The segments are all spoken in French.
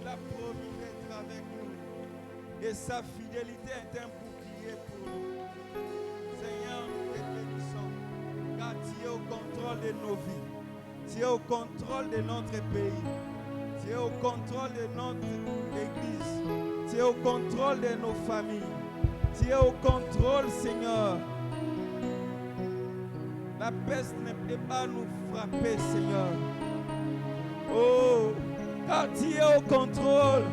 a promis d'être avec nous. Et sa fidélité est un bouclier pour nous. Seigneur, nous te bénissons. Car tu es au contrôle de nos vies. Tu es au contrôle de notre pays. Tu es au contrôle de notre église. Tu es au contrôle de nos familles. Tu es au contrôle, Seigneur. La peste ne peut pas nous frapper, Seigneur. Oh, car tu es au contrôle.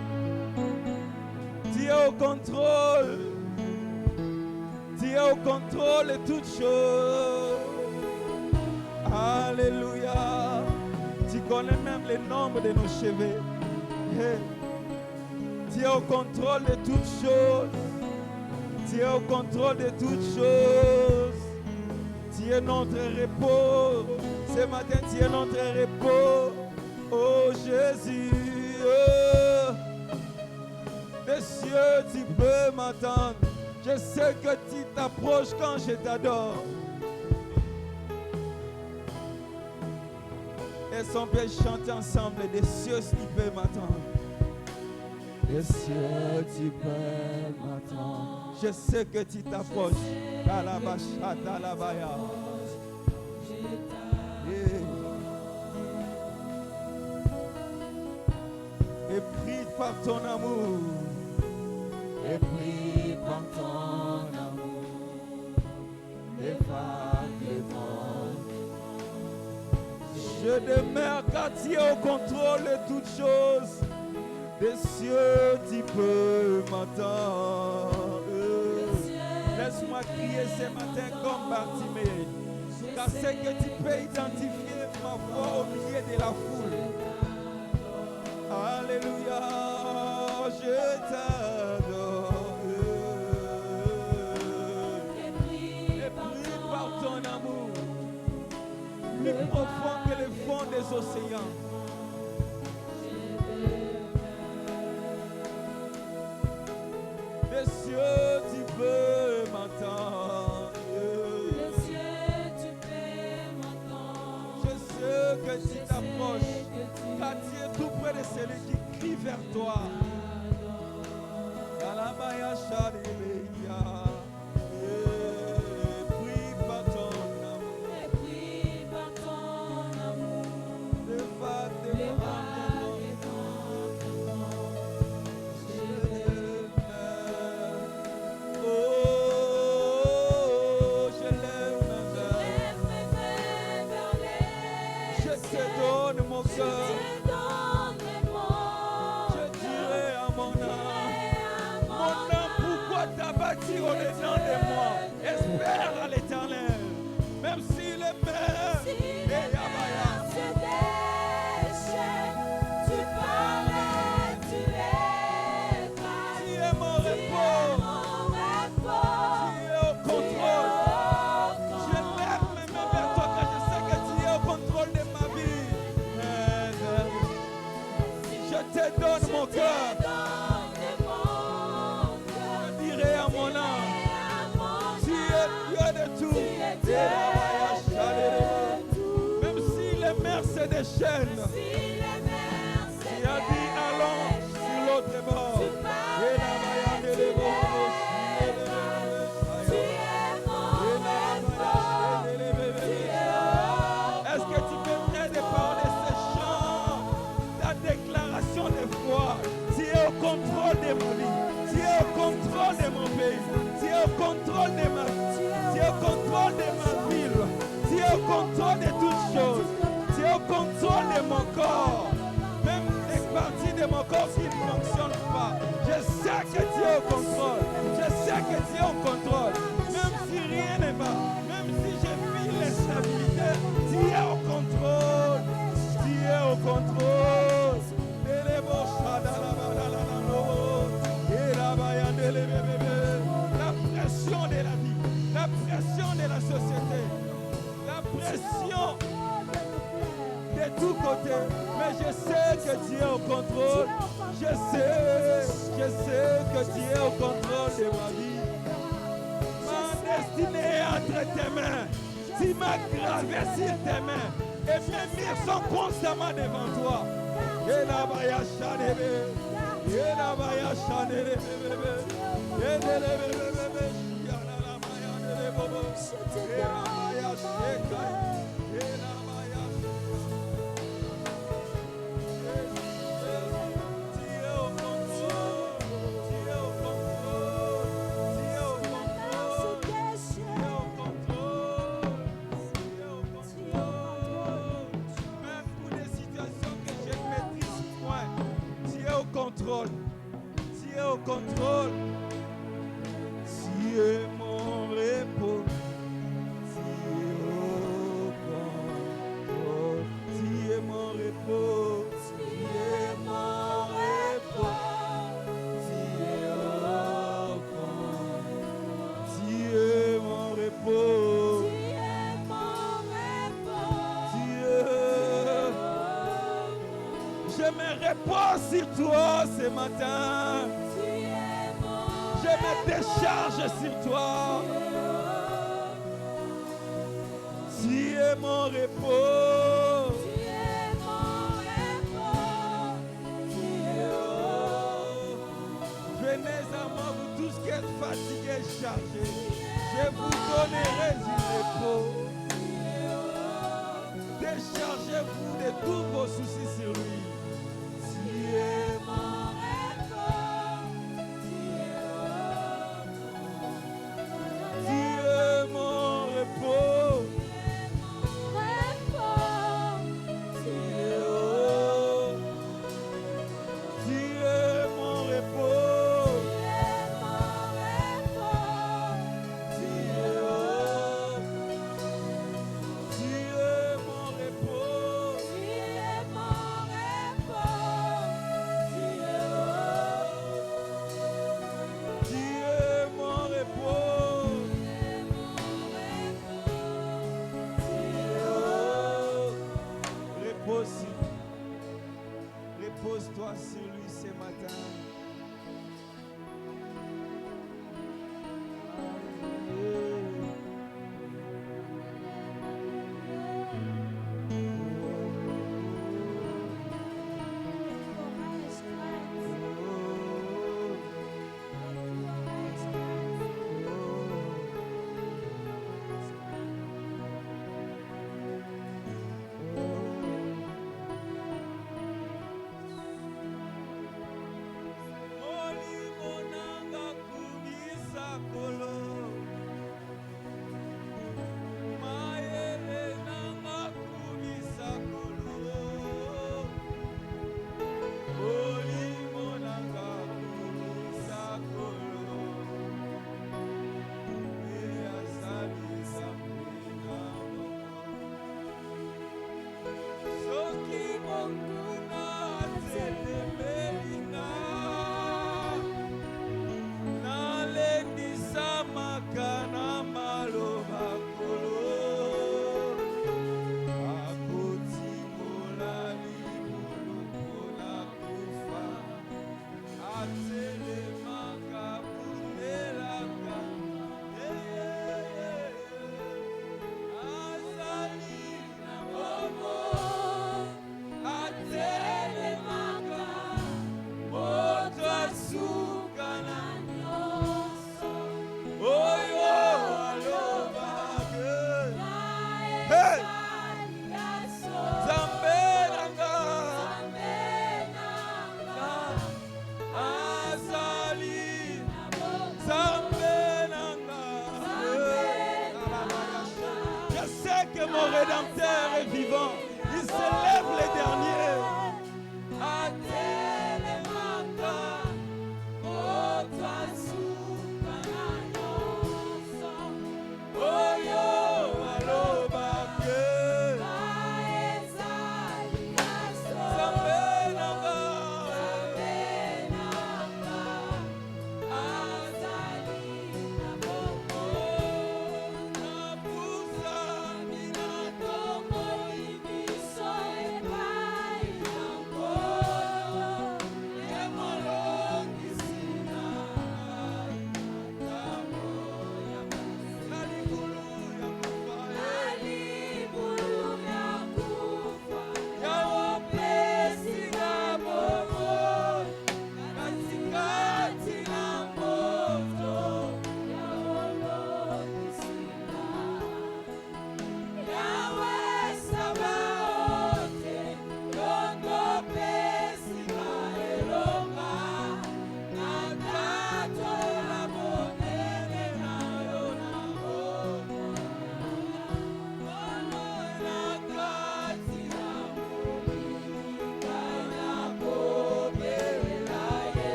Tu es au contrôle. Tu es au contrôle de toutes choses. Alléluia. Tu connais même le nombre de nos cheveux. Hey. Tu es au contrôle de toutes choses. Tu es au contrôle de toutes choses. Tu es notre repos. Ce matin, tu es notre repos. Oh Jésus. Oh. Des cieux, tu peux m'entendre. Je sais que tu t'approches quand je t'adore. Est-ce qu'on peut chanter ensemble? Des cieux, tu peux m'entendre. Des cieux, tu peux m'entendre. Je sais que tu t'approches. Et prie par ton amour. Et prie par ton amour. Efface les vents. Je demeure car tu es au contrôle de toutes choses. Des cieux, tu peux m'entendre. Laisse-moi crier ce matin comme Bartimée. Car c'est que tu peux identifier ma voix au milieu de la foule. Alléluia, je t'adore. Et prie par ton amour, plus profond que le fond des océans. Des cieux, tu peux m'entendre. Des cieux, tu peux m'entendre. Je sais que tu t'approches, car tu es tout près de celui qui crie vers toi. Alabaya Shadileya. Prie par ton amour. Et prie par ton amour. Lève Les vagues et oh, je lève ma main. Je te donne mon cœur. Je dirai à mon âme, pourquoi t'as bâti au-dedans de moi? Espère à l'Éternel, même si le père est Yabaya. Tu es mon repos. Tu es au contrôle. Je lève mes mains vers toi car je sais que tu es au contrôle de ma vie. Je te donne mon cœur. Je dirai à mon âme, tu es Dieu de tout. Même si les mers se déchaînent, tu as dit allons sur l'autre bord. Est-ce que tu peux m'aider par ces chants, ta déclaration de foi? Tu es au contrôle de mon lit, tu es au contrôle de mon pays, tu es au contrôle de ma vie, tu es au contrôle de ma ville, tu es au contrôle de toutes choses, tu es au contrôle de mon corps, même les parties de mon corps qui ne fonctionnent pas. Je sais que tu es au contrôle, je sais que tu es au contrôle, même si rien ne va, même si je vis l'instabilité, tu es au contrôle, tu es au contrôle. La pression de la vie, la pression de la société, la pression de tous côtés, mais je sais que tu es au contrôle, je sais que tu es au contrôle de ma vie. Ma destinée est entre tes mains, tu m'as gravé sur tes mains et mes murs sont constamment devant toi. Elabaya Shanebe. Elabaya Shanebe. Elebebebebe. Yanamaya Nerebobo. Elabaya Sheka. Elabaya contrôle. Tu es au contrôle. Tu es mon repos. Tu es au contrôle. Tu es mon repos. Tu es mon repos. Tu es au contrôle. Tu es mon repos. Je me repose sur toi ce matin. Je me décharge sur toi. Tu es mon repos. Venez à moi, vous tous qui êtes fatigués, chargés. Je vous donnerai du repos. Déchargez-vous de tous vos soucis sur lui. Tu es mon repos. Tu es mon repos. Tu es mon repos. Tu es mon repos. Repose-toi sur lui ce matin.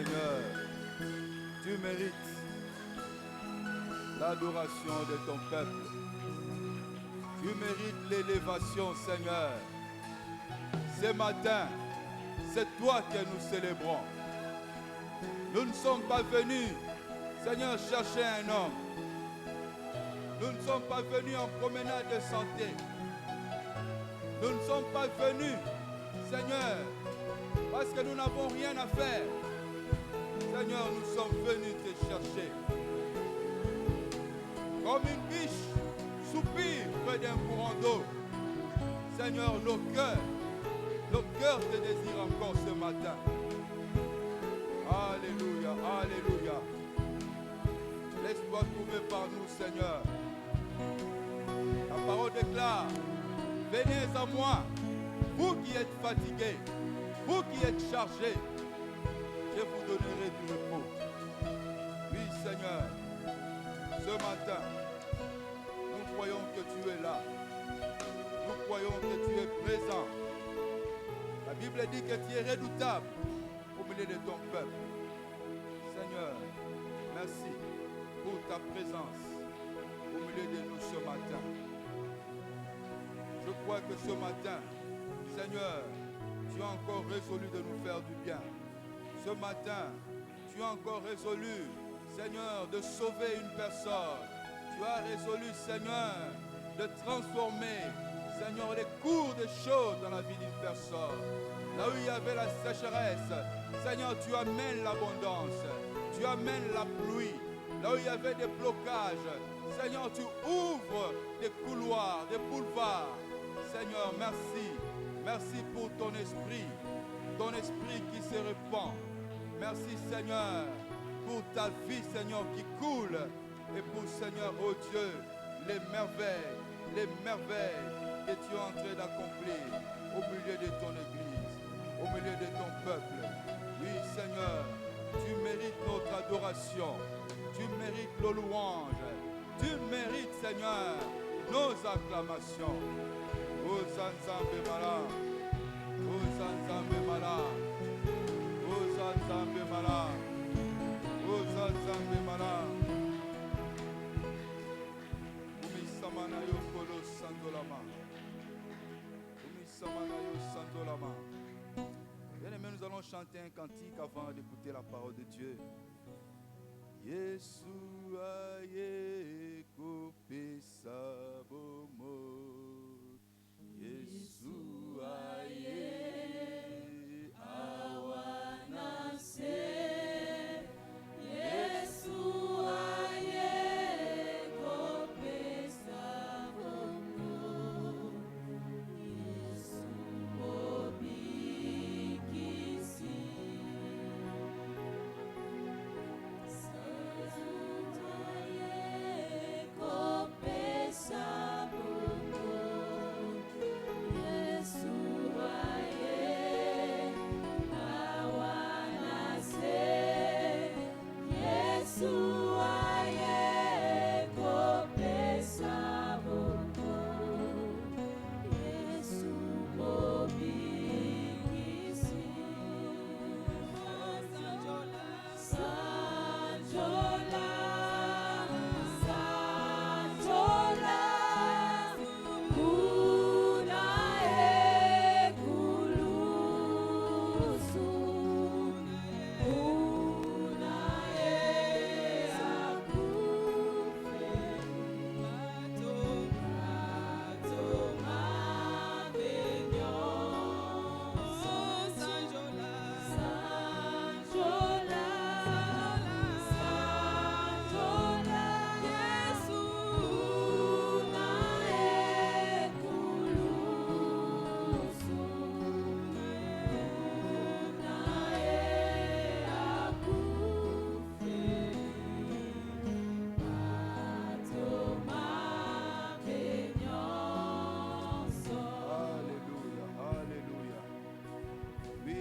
Seigneur, tu mérites l'adoration de ton peuple. Tu mérites l'élévation, Seigneur. Ce matin, c'est toi que nous célébrons. Nous ne sommes pas venus, Seigneur, chercher un homme. Nous ne sommes pas venus en promenade de santé. Nous ne sommes pas venus, Seigneur, parce que nous n'avons rien à faire. Seigneur, nous sommes venus te chercher. Comme une biche soupire près d'un courant d'eau. Seigneur, nos cœurs te désirent encore ce matin. Alléluia, alléluia. Laisse-toi trouver par nous, Seigneur. La parole déclare, venez à moi, vous qui êtes fatigués, vous qui êtes chargés, je vous donnerai du repos. Oui, Seigneur, ce matin, nous croyons que tu es là. Nous croyons que tu es présent. La Bible dit que tu es redoutable au milieu de ton peuple. Seigneur, merci pour ta présence au milieu de nous ce matin. Je crois que ce matin, Seigneur, tu as encore résolu de nous faire du bien. Ce matin, tu as encore résolu, Seigneur, de sauver une personne. Tu as résolu, Seigneur, de transformer, Seigneur, les cours des choses dans la vie d'une personne. Là où il y avait la sécheresse, Seigneur, tu amènes l'abondance. Tu amènes la pluie. Là où il y avait des blocages, Seigneur, tu ouvres des couloirs, des boulevards. Seigneur, merci. Merci pour ton esprit qui se répand. Merci, Seigneur, pour ta vie, Seigneur, qui coule. Et pour, Seigneur, oh Dieu, les merveilles que tu es en train d'accomplir au milieu de ton Église, au milieu de ton peuple. Oui, Seigneur, tu mérites notre adoration. Tu mérites nos louanges. Tu mérites, Seigneur, nos acclamations. Oh Zanzambe Mala. Oh Zanzambe Mala. Oh Zanzambe Mala. Oh Zanzambe Mala. Umisamana Yokolo Sandolama. Umisamana Yo Sandolama. Bien-aimés, nous allons chanter un cantique avant d'écouter la parole de Dieu. Yeshua Yeko Pesa Bomo. Yeshua Ye Awanase. Yeshua Ye Kopesa Bomo. Yesu Bobi Kisi.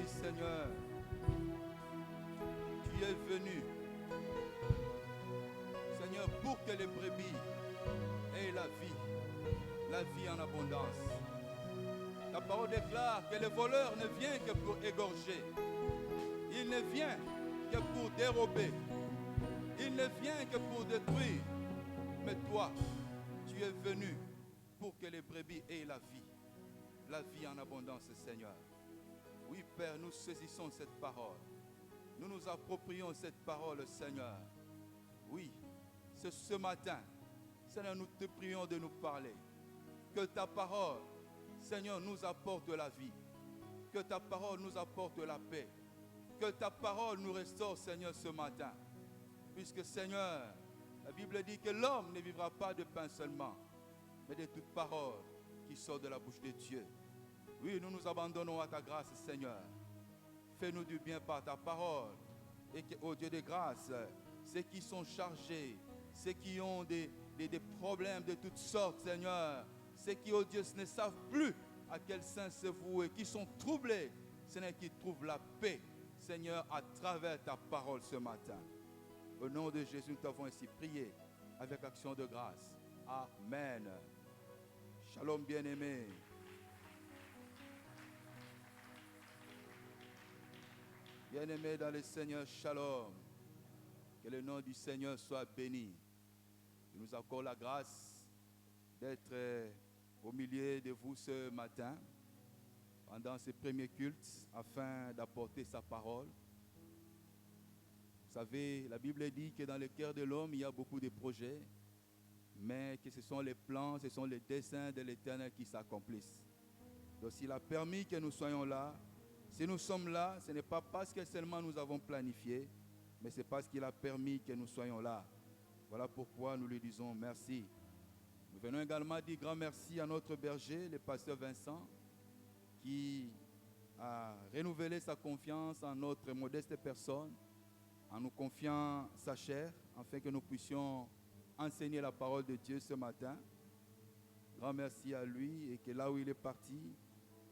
Seigneur, tu es venu, Seigneur, pour que les brebis aient la vie en abondance. Ta parole déclare que le voleur ne vient que pour égorger. Il ne vient que pour dérober. Il ne vient que pour détruire. Mais toi, tu es venu pour que les brebis aient la vie en abondance, Seigneur. Oui, Père, nous saisissons cette parole. Nous nous approprions cette parole, Seigneur. Oui, c'est ce matin, Seigneur, nous te prions de nous parler. Que ta parole, Seigneur, nous apporte la vie. Que ta parole nous apporte la paix. Que ta parole nous restaure, Seigneur, ce matin. Puisque, Seigneur, la Bible dit que l'homme ne vivra pas de pain seulement, mais de toute parole qui sort de la bouche de Dieu. Oui, nous nous abandonnons à ta grâce, Seigneur. Fais-nous du bien par ta parole. Et que, ô Dieu de grâce, ceux qui sont chargés, ceux qui ont des problèmes de toutes sortes, Seigneur, ceux qui, ô Dieu, ne savent plus à quel sein se vouer, qui sont troublés, Seigneur, qui trouvent la paix, Seigneur, à travers ta parole ce matin. Au nom de Jésus, nous t'avons ainsi prié avec action de grâce. Amen. Shalom, bien-aimés. Bien-aimés dans le Seigneur, shalom. Que le nom du Seigneur soit béni. Il nous accorde la grâce d'être au milieu de vous ce matin, pendant ce premier culte, afin d'apporter sa parole. Vous savez, la Bible dit que dans le cœur de l'homme, il y a beaucoup de projets, mais que ce sont les plans, ce sont les desseins de l'Éternel qui s'accomplissent. Donc s'il a permis que nous soyons là, si nous sommes là, ce n'est pas parce que seulement nous avons planifié, mais c'est parce qu'il a permis que nous soyons là. Voilà pourquoi nous lui disons merci. Nous venons également dire grand merci à notre berger, le pasteur Vincent, qui a renouvelé sa confiance en notre modeste personne, en nous confiant sa chair, afin que nous puissions enseigner la parole de Dieu ce matin. Grand merci à lui et que là où il est parti,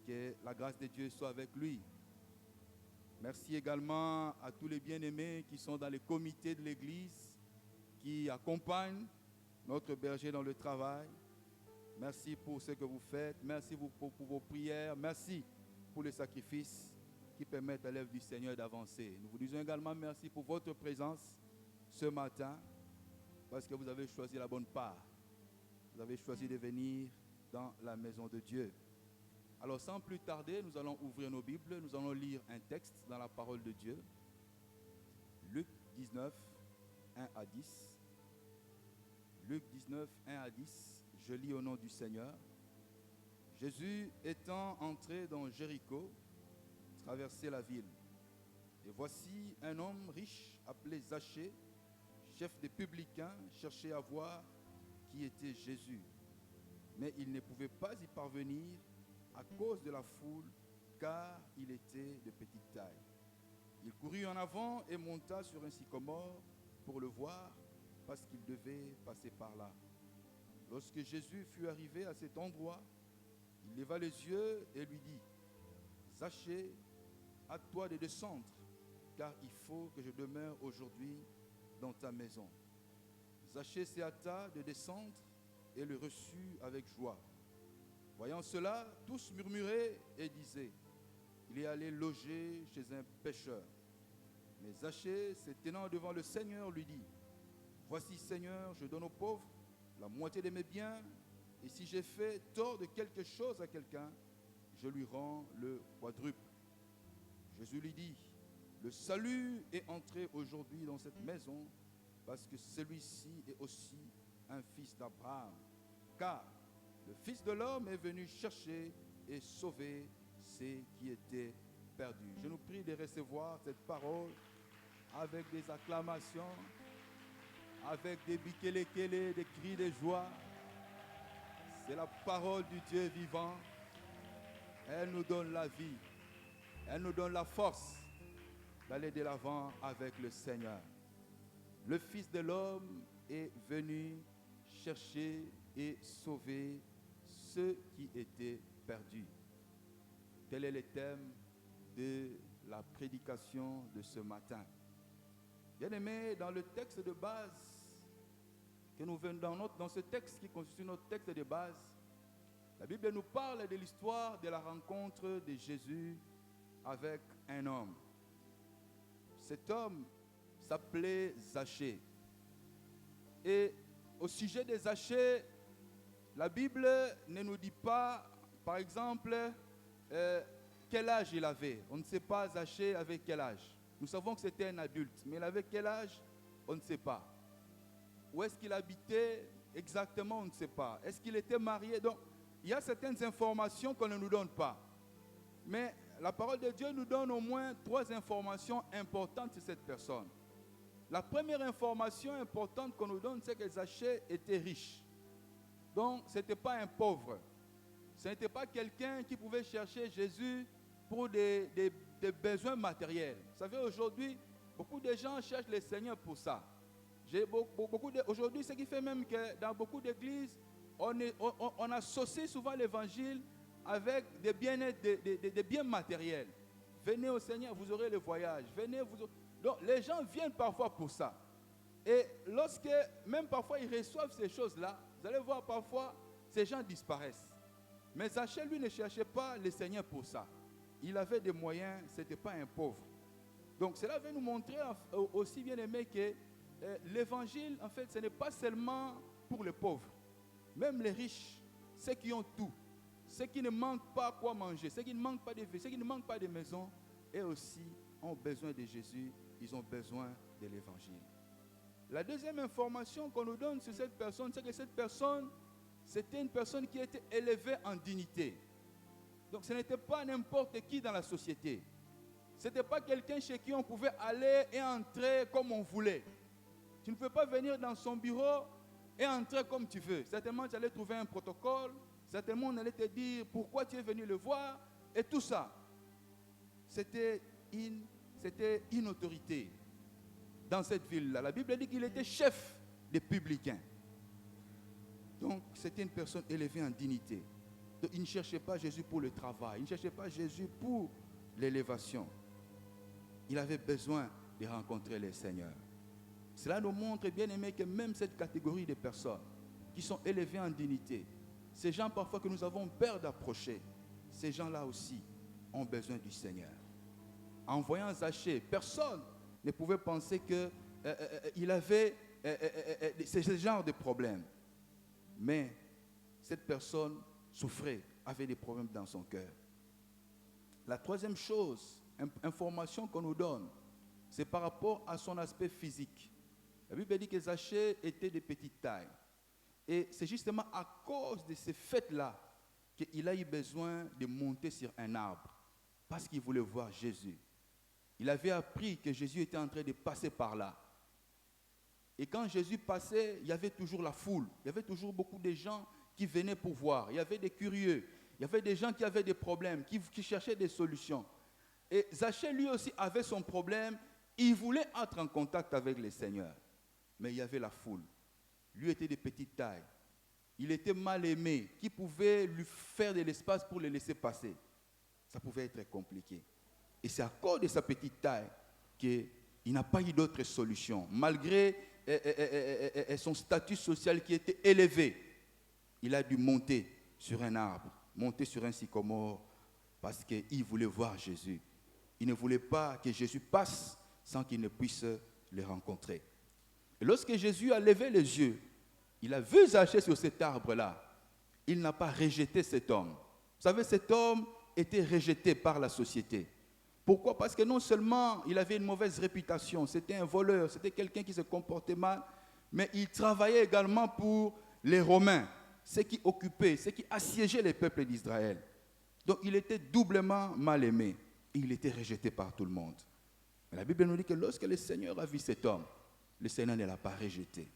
que la grâce de Dieu soit avec lui. Merci également à tous les bien-aimés qui sont dans les comités de l'Église, qui accompagnent notre berger dans le travail. Merci pour ce que vous faites. Merci pour vos prières. Merci pour les sacrifices qui permettent à l'œuvre du Seigneur d'avancer. Nous vous disons également merci pour votre présence ce matin, parce que vous avez choisi la bonne part. Vous avez choisi de venir dans la maison de Dieu. Alors sans plus tarder, nous allons ouvrir nos Bibles, nous allons lire un texte dans la parole de Dieu. Luc 19, 1 à 10. Luc 19, 1 à 10. Je lis au nom du Seigneur. Jésus étant entré dans Jéricho, traversait la ville. Et voici un homme riche appelé Zachée, chef des publicains, cherchait à voir qui était Jésus. Mais il ne pouvait pas y parvenir à cause de la foule, car il était de petite taille. Il courut en avant et monta sur un sycomore pour le voir, parce qu'il devait passer par là. Lorsque Jésus fut arrivé à cet endroit, il leva les yeux et lui dit, « Zachée, hâte-toi de descendre, car il faut que je demeure aujourd'hui dans ta maison. » Zachée se hâta de descendre et le reçut avec joie. Voyant cela, tous murmuraient et disaient, « Il est allé loger chez un pêcheur. » Mais Zachée, se tenant devant le Seigneur, lui dit, « Voici, Seigneur, je donne aux pauvres la moitié de mes biens, et si j'ai fait tort de quelque chose à quelqu'un, je lui rends le quadruple. » Jésus lui dit, « Le salut est entré aujourd'hui dans cette maison, parce que celui-ci est aussi un fils d'Abraham. Car le Fils de l'homme est venu chercher et sauver ceux qui étaient perdus. » Je nous prie de recevoir cette parole avec des acclamations, avec des bikelekele, des cris de joie. C'est la parole du Dieu vivant. Elle nous donne la vie. Elle nous donne la force d'aller de l'avant avec le Seigneur. Le Fils de l'homme est venu chercher et sauver ceux qui étaient perdus. Tel est le thème de la prédication de ce matin. Bien-aimés, dans le texte de base que nous venons dans ce texte qui constitue notre texte de base, la Bible nous parle de l'histoire de la rencontre de Jésus avec un homme. Vous Cet homme s'appelait Zachée. Et au sujet de Zachée, la Bible ne nous dit pas, par exemple, quel âge il avait. On ne sait pas Zachée avait quel âge. Nous savons que c'était un adulte, mais il avait quel âge? On ne sait pas. Où est-ce qu'il habitait exactement? On ne sait pas. Est-ce qu'il était marié? Donc, il y a certaines informations qu'on ne nous donne pas. Mais la parole de Dieu nous donne au moins 3 informations importantes sur cette personne. La première information importante qu'on nous donne, c'est que Zachée était riche. Donc, ce n'était pas un pauvre. Ce n'était pas quelqu'un qui pouvait chercher Jésus pour des besoins matériels. Vous savez, aujourd'hui, beaucoup de gens cherchent le Seigneur pour ça. Aujourd'hui, ce qui fait même que dans beaucoup d'églises, on associe souvent l'évangile avec des biens matériels. Venez au Seigneur, vous aurez le voyage. Donc, les gens viennent parfois pour ça. Et lorsque, même parfois, ils reçoivent ces choses-là, vous allez voir parfois, ces gens disparaissent. Mais Zachée, lui, ne cherchait pas le Seigneur pour ça. Il avait des moyens, ce n'était pas un pauvre. Donc, cela veut nous montrer aussi, bien aimé, que l'évangile, en fait, ce n'est pas seulement pour les pauvres. Même les riches, ceux qui ont tout, ceux qui ne manquent pas quoi manger, ceux qui ne manquent pas de vie, ceux qui ne manquent pas de maison, eux aussi ont besoin de Jésus, ils ont besoin de l'évangile. La deuxième information qu'on nous donne sur cette personne, c'est que cette personne, c'était une personne qui était élevée en dignité. Donc ce n'était pas n'importe qui dans la société. Ce n'était pas quelqu'un chez qui on pouvait aller et entrer comme on voulait. Tu ne peux pas venir dans son bureau et entrer comme tu veux. Certainement, tu allais trouver un protocole. Certainement, on allait te dire pourquoi tu es venu le voir. Et tout ça, c'était une autorité dans cette ville-là. La Bible dit qu'il était chef des publicains. Donc, c'était une personne élevée en dignité. Donc, il ne cherchait pas Jésus pour le travail. Il ne cherchait pas Jésus pour l'élévation. Il avait besoin de rencontrer le Seigneur. Cela nous montre, bien aimé, que même cette catégorie de personnes qui sont élevées en dignité, ces gens parfois que nous avons peur d'approcher, ces gens-là aussi ont besoin du Seigneur. En voyant Zachée, personne ne pouvait penser qu'il avait ce genre de problème. Mais cette personne souffrait, avait des problèmes dans son cœur. La troisième chose, information qu'on nous donne, c'est par rapport à son aspect physique. La Bible dit que Zachée était de petite taille. Et c'est justement à cause de ces faits-là qu'il a eu besoin de monter sur un arbre. Parce qu'il voulait voir Jésus. Il avait appris que Jésus était en train de passer par là. Et quand Jésus passait, il y avait toujours la foule. Il y avait toujours beaucoup de gens qui venaient pour voir. Il y avait des curieux. Il y avait des gens qui avaient des problèmes, qui cherchaient des solutions. Et Zachée, lui aussi, avait son problème. Il voulait être en contact avec le Seigneur. Mais il y avait la foule. Lui était de petite taille. Il était mal aimé. Qui pouvait lui faire de l'espace pour le laisser passer? Ça pouvait être compliqué. Et c'est à cause de sa petite taille qu'il n'a pas eu d'autre solution. Malgré son statut social qui était élevé, il a dû monter sur un arbre, monter sur un sycomore, parce qu'il voulait voir Jésus. Il ne voulait pas que Jésus passe sans qu'il ne puisse le rencontrer. Et lorsque Jésus a levé les yeux, il a vu Zachée sur cet arbre-là. Il n'a pas rejeté cet homme. Vous savez, cet homme était rejeté par la société. Pourquoi? Parce que non seulement il avait une mauvaise réputation, c'était un voleur, c'était quelqu'un qui se comportait mal, mais il travaillait également pour les Romains, ceux qui occupaient, ceux qui assiégeaient les peuples d'Israël. Donc il était doublement mal aimé et il était rejeté par tout le monde. Mais la Bible nous dit que lorsque le Seigneur a vu cet homme, le Seigneur ne l'a pas rejeté.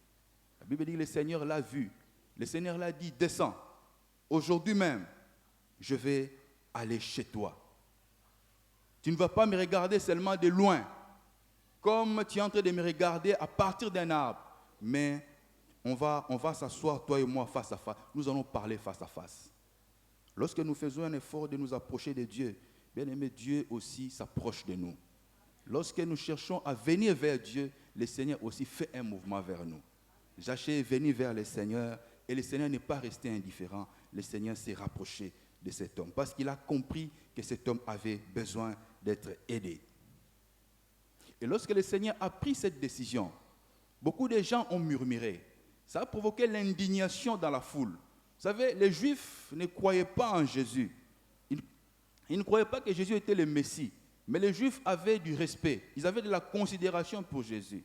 La Bible dit que le Seigneur l'a vu. Le Seigneur l'a dit, descends, aujourd'hui même, je vais aller chez toi. Tu ne vas pas me regarder seulement de loin, comme tu es en train de me regarder à partir d'un arbre. Mais on va s'asseoir, toi et moi, face à face. Nous allons parler face à face. Lorsque nous faisons un effort de nous approcher de Dieu, bien aimé, Dieu aussi s'approche de nous. Lorsque nous cherchons à venir vers Dieu, le Seigneur aussi fait un mouvement vers nous. Zachée est venu vers le Seigneur et le Seigneur n'est pas resté indifférent. Le Seigneur s'est rapproché de cet homme parce qu'il a compris que cet homme avait besoin d'être aidé. Et lorsque le Seigneur a pris cette décision, beaucoup de gens ont murmuré. Ça a provoqué l'indignation dans la foule. Vous savez, les Juifs ne croyaient pas en Jésus. Ils ne croyaient pas que Jésus était le Messie. Mais les Juifs avaient du respect. Ils avaient de la considération pour Jésus.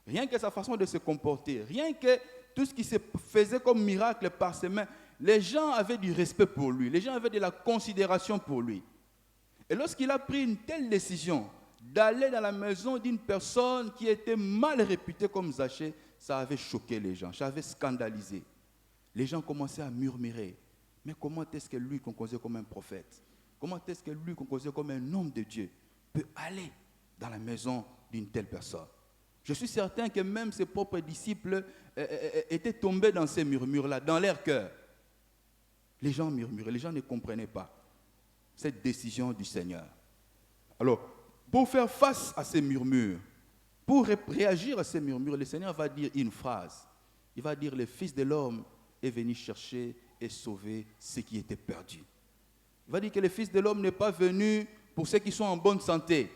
Rien que sa façon de se comporter, rien que tout ce qui se faisait comme miracle par ses mains, les gens avaient du respect pour lui. Les gens avaient de la considération pour lui. Et lorsqu'il a pris une telle décision d'aller dans la maison d'une personne qui était mal réputée comme Zachée, ça avait choqué les gens, ça avait scandalisé. Les gens commençaient à murmurer. Mais comment est-ce que lui, qu'on considère comme un prophète, comment est-ce que lui, qu'on considère comme un homme de Dieu, peut aller dans la maison d'une telle personne? Je suis certain que même ses propres disciples étaient tombés dans ces murmures-là, dans leur cœur. Les gens murmuraient, les gens ne comprenaient pas cette décision du Seigneur. Alors, pour faire face à ces murmures, pour réagir à ces murmures, le Seigneur va dire une phrase. Il va dire, le Fils de l'homme est venu chercher et sauver ceux qui étaient perdus. Il va dire que le Fils de l'homme n'est pas venu pour ceux qui sont en bonne santé,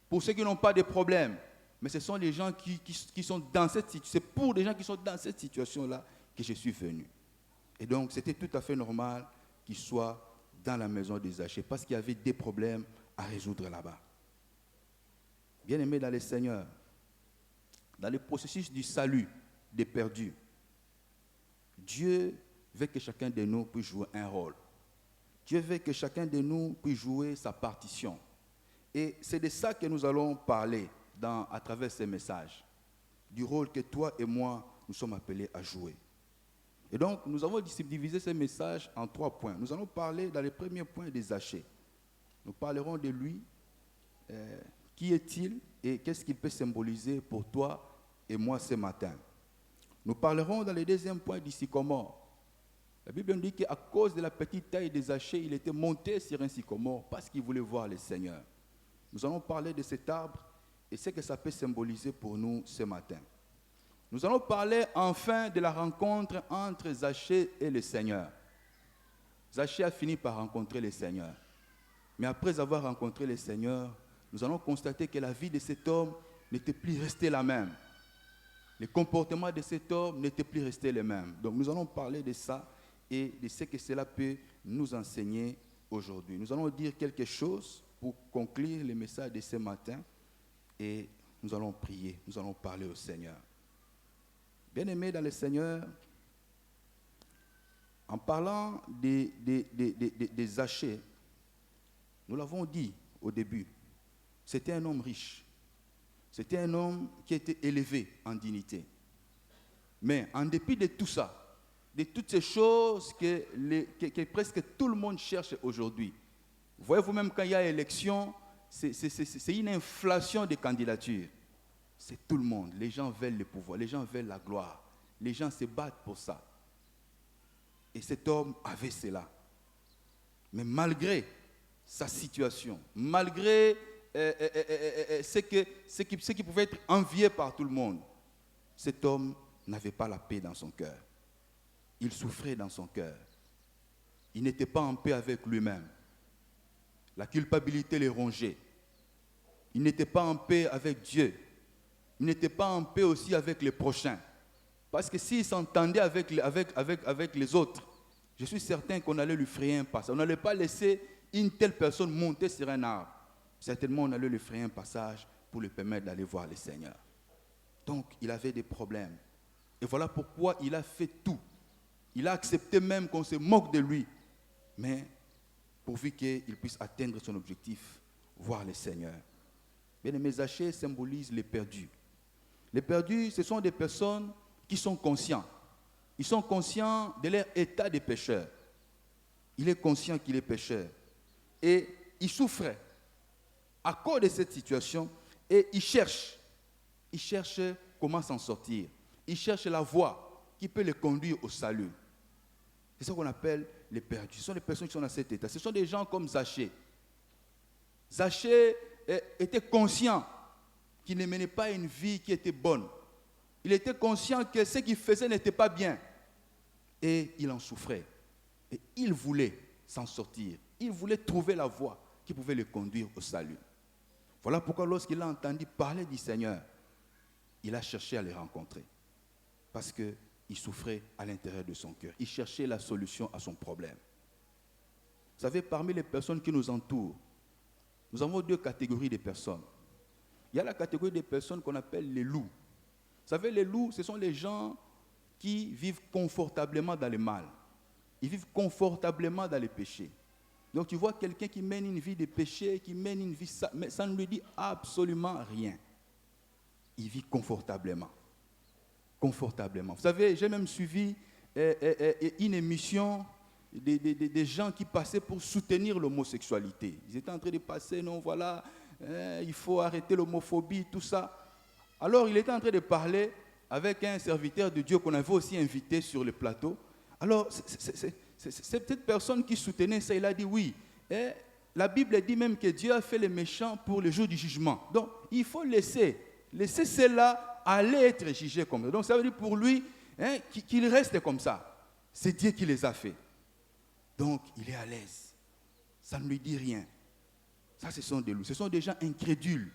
pour ceux qui n'ont pas de problèmes, mais ce sont les gens qui sont dans cette situation. C'est pour les gens qui sont dans cette situation-là que je suis venu. Et donc, c'était tout à fait normal qu'il soit dans la maison de Zachée, parce qu'il y avait des problèmes à résoudre là-bas. Bien-aimés dans le Seigneur, dans le processus du salut des perdus, Dieu veut que chacun de nous puisse jouer un rôle. Dieu veut que chacun de nous puisse jouer sa partition. Et c'est de ça que nous allons parler à travers ces messages, du rôle que toi et moi, nous sommes appelés à jouer. Et donc, nous avons divisé ces messages en 3 points. Nous allons parler dans les premiers points de Zachée. Nous parlerons de lui, qui est-il et qu'est-ce qu'il peut symboliser pour toi et moi ce matin. Nous parlerons dans le deuxième point du sycomore. La Bible nous dit qu'à cause de la petite taille de Zachée, il était monté sur un sycomore parce qu'il voulait voir le Seigneur. Nous allons parler de cet arbre et ce que ça peut symboliser pour nous ce matin. Nous allons parler enfin de la rencontre entre Zachée et le Seigneur. Zachée a fini par rencontrer le Seigneur. Mais après avoir rencontré le Seigneur, nous allons constater que la vie de cet homme n'était plus restée la même. Le comportement de cet homme n'était plus resté le même. Donc nous allons parler de ça et de ce que cela peut nous enseigner aujourd'hui. Nous allons dire quelque chose pour conclure le message de ce matin et nous allons prier, nous allons parler au Seigneur. Bien-aimés dans le Seigneur, en parlant des Zachée, nous l'avons dit au début, c'était un homme riche. C'était un homme qui était élevé en dignité. Mais en dépit de tout ça, de toutes ces choses que presque tout le monde cherche aujourd'hui, voyez-vous même quand il y a élection, c'est une inflation des candidatures. C'est tout le monde. Les gens veulent le pouvoir, les gens veulent la gloire. Les gens se battent pour ça. Et cet homme avait cela. Mais malgré sa situation, malgré ce qui pouvait être envié par tout le monde, cet homme n'avait pas la paix dans son cœur. Il souffrait dans son cœur. Il n'était pas en paix avec lui-même. La culpabilité le rongeait. Il n'était pas en paix avec Dieu. Il n'était pas en paix aussi avec les prochains. Parce que s'il s'entendait avec les autres, je suis certain qu'on allait lui frayer un passage. On n'allait pas laisser une telle personne monter sur un arbre. Certainement, on allait lui frayer un passage pour lui permettre d'aller voir le Seigneur. Donc, il avait des problèmes. Et voilà pourquoi il a fait tout. Il a accepté même qu'on se moque de lui. Mais pourvu qu'il puisse atteindre son objectif, voir le Seigneur. Bien-aimés, Zachée symbolise les perdus. Les perdus, ce sont des personnes qui sont conscients. Ils sont conscients de leur état de pécheur. Il est conscient qu'il est pécheur. Et il souffrait à cause de cette situation et il cherche comment s'en sortir. Il cherche la voie qui peut le conduire au salut. C'est ce qu'on appelle les perdus. Ce sont des personnes qui sont dans cet état. Ce sont des gens comme Zachée. Zachée était conscient qu'il ne menait pas une vie qui était bonne. Il était conscient que ce qu'il faisait n'était pas bien. Et il en souffrait. Et il voulait s'en sortir. Il voulait trouver la voie qui pouvait le conduire au salut. Voilà pourquoi lorsqu'il a entendu parler du Seigneur, il a cherché à les rencontrer. Parce qu'il souffrait à l'intérieur de son cœur. Il cherchait la solution à son problème. Vous savez, parmi les personnes qui nous entourent, nous avons 2 catégories de personnes. Il y a la catégorie des personnes qu'on appelle les loups. Vous savez, les loups, ce sont les gens qui vivent confortablement dans le mal. Ils vivent confortablement dans les péchés. Donc tu vois quelqu'un qui mène une vie de péché, qui mène une vie, mais ça ne lui dit absolument rien. Il vit confortablement. Confortablement. Vous savez, j'ai même suivi une émission des gens qui passaient pour soutenir l'homosexualité. Ils étaient en train de passer, non, voilà, il faut arrêter l'homophobie, tout ça. Alors il était en train de parler avec un serviteur de Dieu qu'on avait aussi invité sur le plateau. Alors, c'est cette personne qui soutenait ça, il a dit oui. Et la Bible dit même que Dieu a fait les méchants pour le jour du jugement. Donc, il faut laisser ceux-là aller être jugés comme ça. Donc, ça veut dire pour lui qu'il reste comme ça. C'est Dieu qui les a fait. Donc, il est à l'aise. Ça ne lui dit rien. Ça, ce sont des loups. Ce sont des gens incrédules.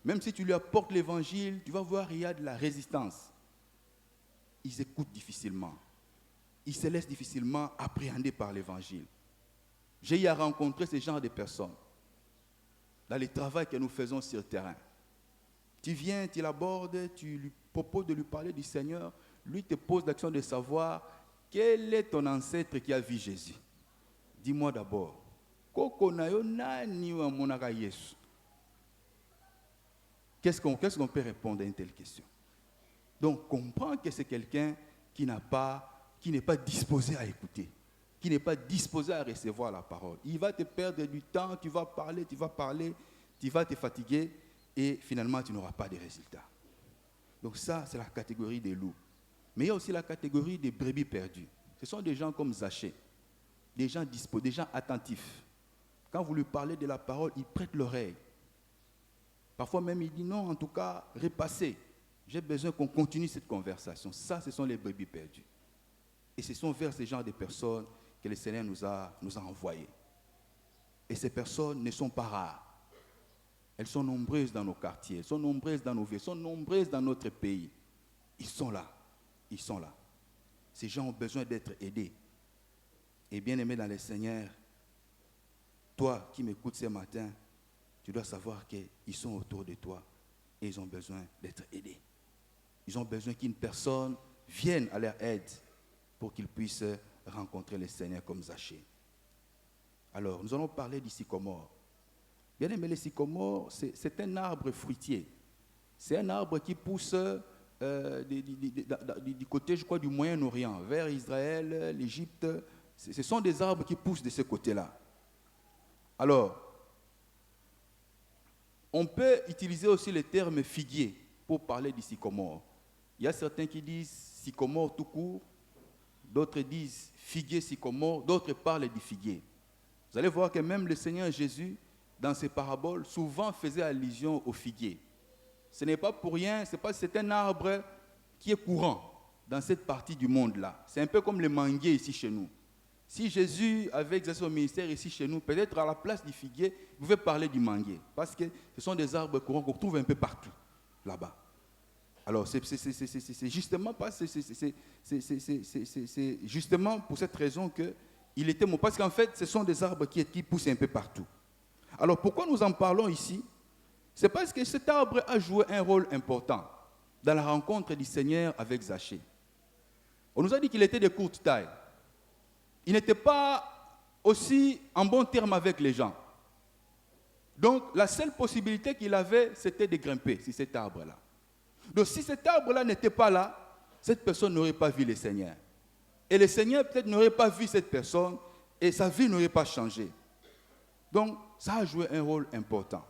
Même si tu lui apportes l'évangile, tu vas voir, il y a de la résistance. Ils écoutent difficilement. Ils se laissent difficilement appréhender par l'évangile. J'ai eu à rencontrer ce genre de personnes dans le travail que nous faisons sur le terrain. Tu viens, tu l'abordes, tu lui proposes de lui parler du Seigneur. Lui te pose l'action de savoir quel est ton ancêtre qui a vu Jésus. Dis-moi d'abord, qu'est-ce qu'on peut répondre à une telle question? Donc, comprends que c'est quelqu'un qui n'est pas disposé à écouter, qui n'est pas disposé à recevoir la parole. Il va te perdre du temps, tu vas parler, tu vas te fatiguer et finalement tu n'auras pas de résultats. Donc ça, c'est la catégorie des loups. Mais il y a aussi la catégorie des brebis perdues. Ce sont des gens comme Zachée, des gens disposés, des gens attentifs. Quand vous lui parlez de la parole, il prête l'oreille. Parfois même, il dit non, en tout cas, repassez. J'ai besoin qu'on continue cette conversation. Ça, ce sont les brebis perdues. Et ce sont vers ce genre de personnes que le Seigneur nous a envoyés. Et ces personnes ne sont pas rares. Elles sont nombreuses dans nos quartiers, elles sont nombreuses dans nos villes, elles sont nombreuses dans notre pays. Ils sont là. Ils sont là. Ces gens ont besoin d'être aidés. Et bien aimé dans le Seigneur, toi qui m'écoutes ce matin, tu dois savoir qu'ils sont autour de toi et ils ont besoin d'être aidés. Ils ont besoin qu'une personne vienne à leur aide pour qu'ils puissent rencontrer le Seigneur comme Zachée. Alors, nous allons parler du sycomore. Bien aimé, le sycomore, c'est un arbre fruitier. C'est un arbre qui pousse du côté, je crois, du Moyen-Orient, vers Israël, l'Égypte. Ce sont des arbres qui poussent de ce côté-là. Alors, on peut utiliser aussi le terme figuier pour parler du sycomore. Il y a certains qui disent sycomore tout court, d'autres disent figuier sycomore, d'autres parlent du figuier. Vous allez voir que même le Seigneur Jésus, dans ses paraboles, souvent faisait allusion au figuier. Ce n'est pas pour rien, c'est un arbre qui est courant dans cette partie du monde-là. C'est un peu comme le manguier ici chez nous. Si Jésus avait exercé son ministère ici chez nous, peut-être à la place du figuier, vous pouvez parler du manguier. Parce que ce sont des arbres courants qu'on trouve un peu partout, là-bas. Alors, c'est justement justement pour cette raison qu'il était mort. Parce qu'en fait, ce sont des arbres qui poussent un peu partout. Alors, pourquoi nous en parlons ici? C'est parce que cet arbre a joué un rôle important dans la rencontre du Seigneur avec Zachée. On nous a dit qu'il était de courte taille. Il n'était pas aussi en bon terme avec les gens. Donc, la seule possibilité qu'il avait, c'était de grimper sur cet arbre-là. Donc, si cet arbre-là n'était pas là, cette personne n'aurait pas vu le Seigneur. Et le Seigneur, peut-être, n'aurait pas vu cette personne et sa vie n'aurait pas changé. Donc, ça a joué un rôle important.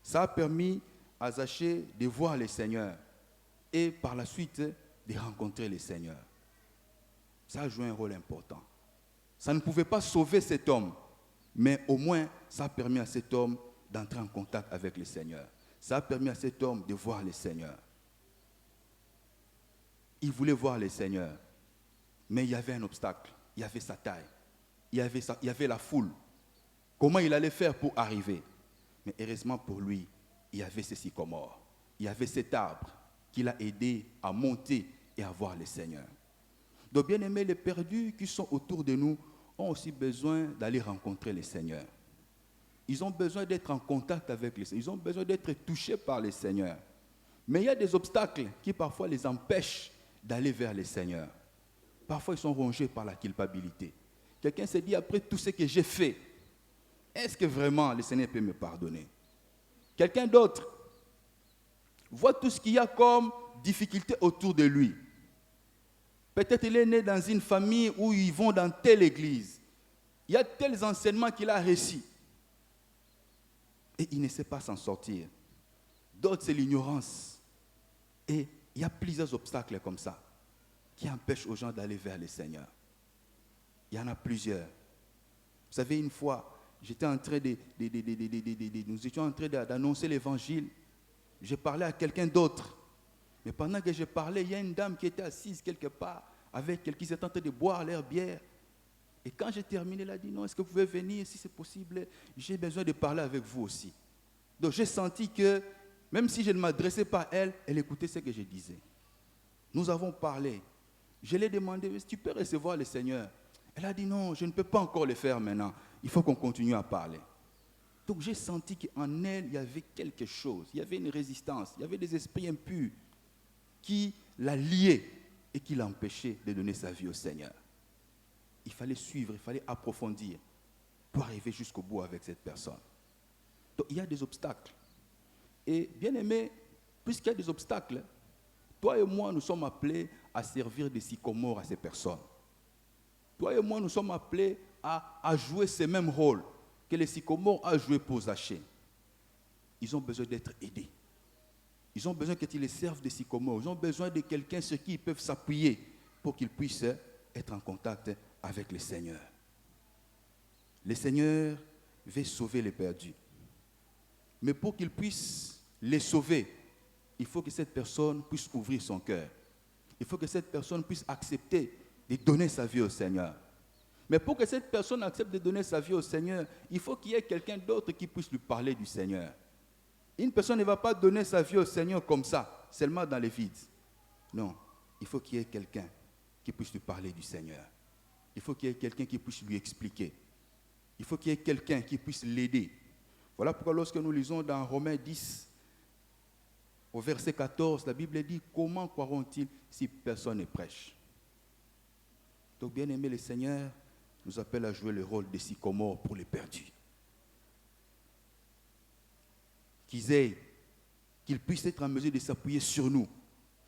Ça a permis à Zachée de voir le Seigneur et par la suite de rencontrer le Seigneur. Ça a joué un rôle important. Ça ne pouvait pas sauver cet homme, mais au moins, ça a permis à cet homme d'entrer en contact avec le Seigneur. Ça a permis à cet homme de voir le Seigneur. Il voulait voir le Seigneur, mais il y avait un obstacle. Il y avait sa taille. Il y avait la foule. Comment il allait faire pour arriver? Mais heureusement pour lui, il y avait ces sycomores. Il y avait cet arbre qui l'a aidé à monter et à voir le Seigneur. Donc, bien aimés, les perdus qui sont autour de nous ont aussi besoin d'aller rencontrer le Seigneur. Ils ont besoin d'être en contact avec le Seigneur. Ils ont besoin d'être touchés par le Seigneur. Mais il y a des obstacles qui parfois les empêchent d'aller vers le Seigneur. Parfois, ils sont rongés par la culpabilité. Quelqu'un s'est dit, après tout ce que j'ai fait, est-ce que vraiment le Seigneur peut me pardonner? Quelqu'un d'autre voit tout ce qu'il y a comme difficulté autour de lui. Peut-être il est né dans une famille où ils vont dans telle église. Il y a tels enseignements qu'il a reçus. Et il ne sait pas s'en sortir. D'autres, c'est l'ignorance. Et il y a plusieurs obstacles comme ça qui empêchent aux gens d'aller vers le Seigneur. Il y en a plusieurs. Vous savez, une fois, j'étais en train nous étions en train d'annoncer l'évangile. J'ai parlé à quelqu'un d'autre. Mais pendant que je parlais, il y a une dame qui était assise quelque part avec quelqu'un qui était en train de boire leur bière. Et quand j'ai terminé, elle a dit, non, est-ce que vous pouvez venir si c'est possible? J'ai besoin de parler avec vous aussi. Donc j'ai senti que, même si je ne m'adressais pas à elle, elle écoutait ce que je disais. Nous avons parlé. Je lui ai demandé, est-ce que tu peux recevoir le Seigneur? Elle a dit, non, je ne peux pas encore le faire maintenant. Il faut qu'on continue à parler. Donc j'ai senti qu'en elle, il y avait quelque chose. Il y avait une résistance. Il y avait des esprits impurs qui la liaient et qui l'empêchaient de donner sa vie au Seigneur. Il fallait suivre, il fallait approfondir pour arriver jusqu'au bout avec cette personne. Donc il y a des obstacles. Et bien aimé, puisqu'il y a des obstacles, toi et moi, nous sommes appelés à servir des sycomores à ces personnes. Toi et moi, nous sommes appelés à jouer ce même rôle que les sycomores ont joué pour Zachée. Ils ont besoin d'être aidés. Ils ont besoin que tu les serves des sycomores. Ils ont besoin de quelqu'un sur qui ils peuvent s'appuyer pour qu'ils puissent être en contact avec le Seigneur. Le Seigneur veut sauver les perdus. Mais pour qu'il puisse les sauver, il faut que cette personne puisse ouvrir son cœur. Il faut que cette personne puisse accepter de donner sa vie au Seigneur. Mais pour que cette personne accepte de donner sa vie au Seigneur, il faut qu'il y ait quelqu'un d'autre qui puisse lui parler du Seigneur. Une personne ne va pas donner sa vie au Seigneur comme ça, seulement dans les vides. Non, il faut qu'il y ait quelqu'un qui puisse lui parler du Seigneur. Il faut qu'il y ait quelqu'un qui puisse lui expliquer. Il faut qu'il y ait quelqu'un qui puisse l'aider. Voilà pourquoi lorsque nous lisons dans Romains 10, au verset 14, la Bible dit « Comment croiront-ils si personne ne prêche ?» Donc, bien aimé, le Seigneur nous appelle à jouer le rôle des sycomores pour les perdus. Qu'ils puissent être en mesure de s'appuyer sur nous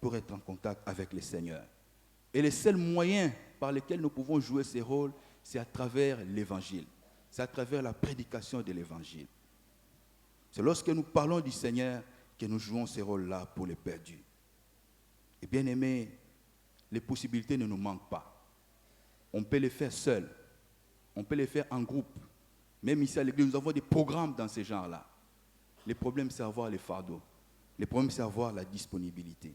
pour être en contact avec le Seigneur. Et le seul moyen par lequel nous pouvons jouer ces rôles, c'est à travers l'Évangile. C'est à travers la prédication de l'Évangile. C'est lorsque nous parlons du Seigneur que nous jouons ces rôles-là pour les perdus. Et bien aimé, les possibilités ne nous manquent pas. On peut les faire seul. On peut les faire en groupe. Même ici à l'église, nous avons des programmes dans ce genre-là. Le problème, c'est avoir les fardeaux. Le problème, c'est avoir la disponibilité.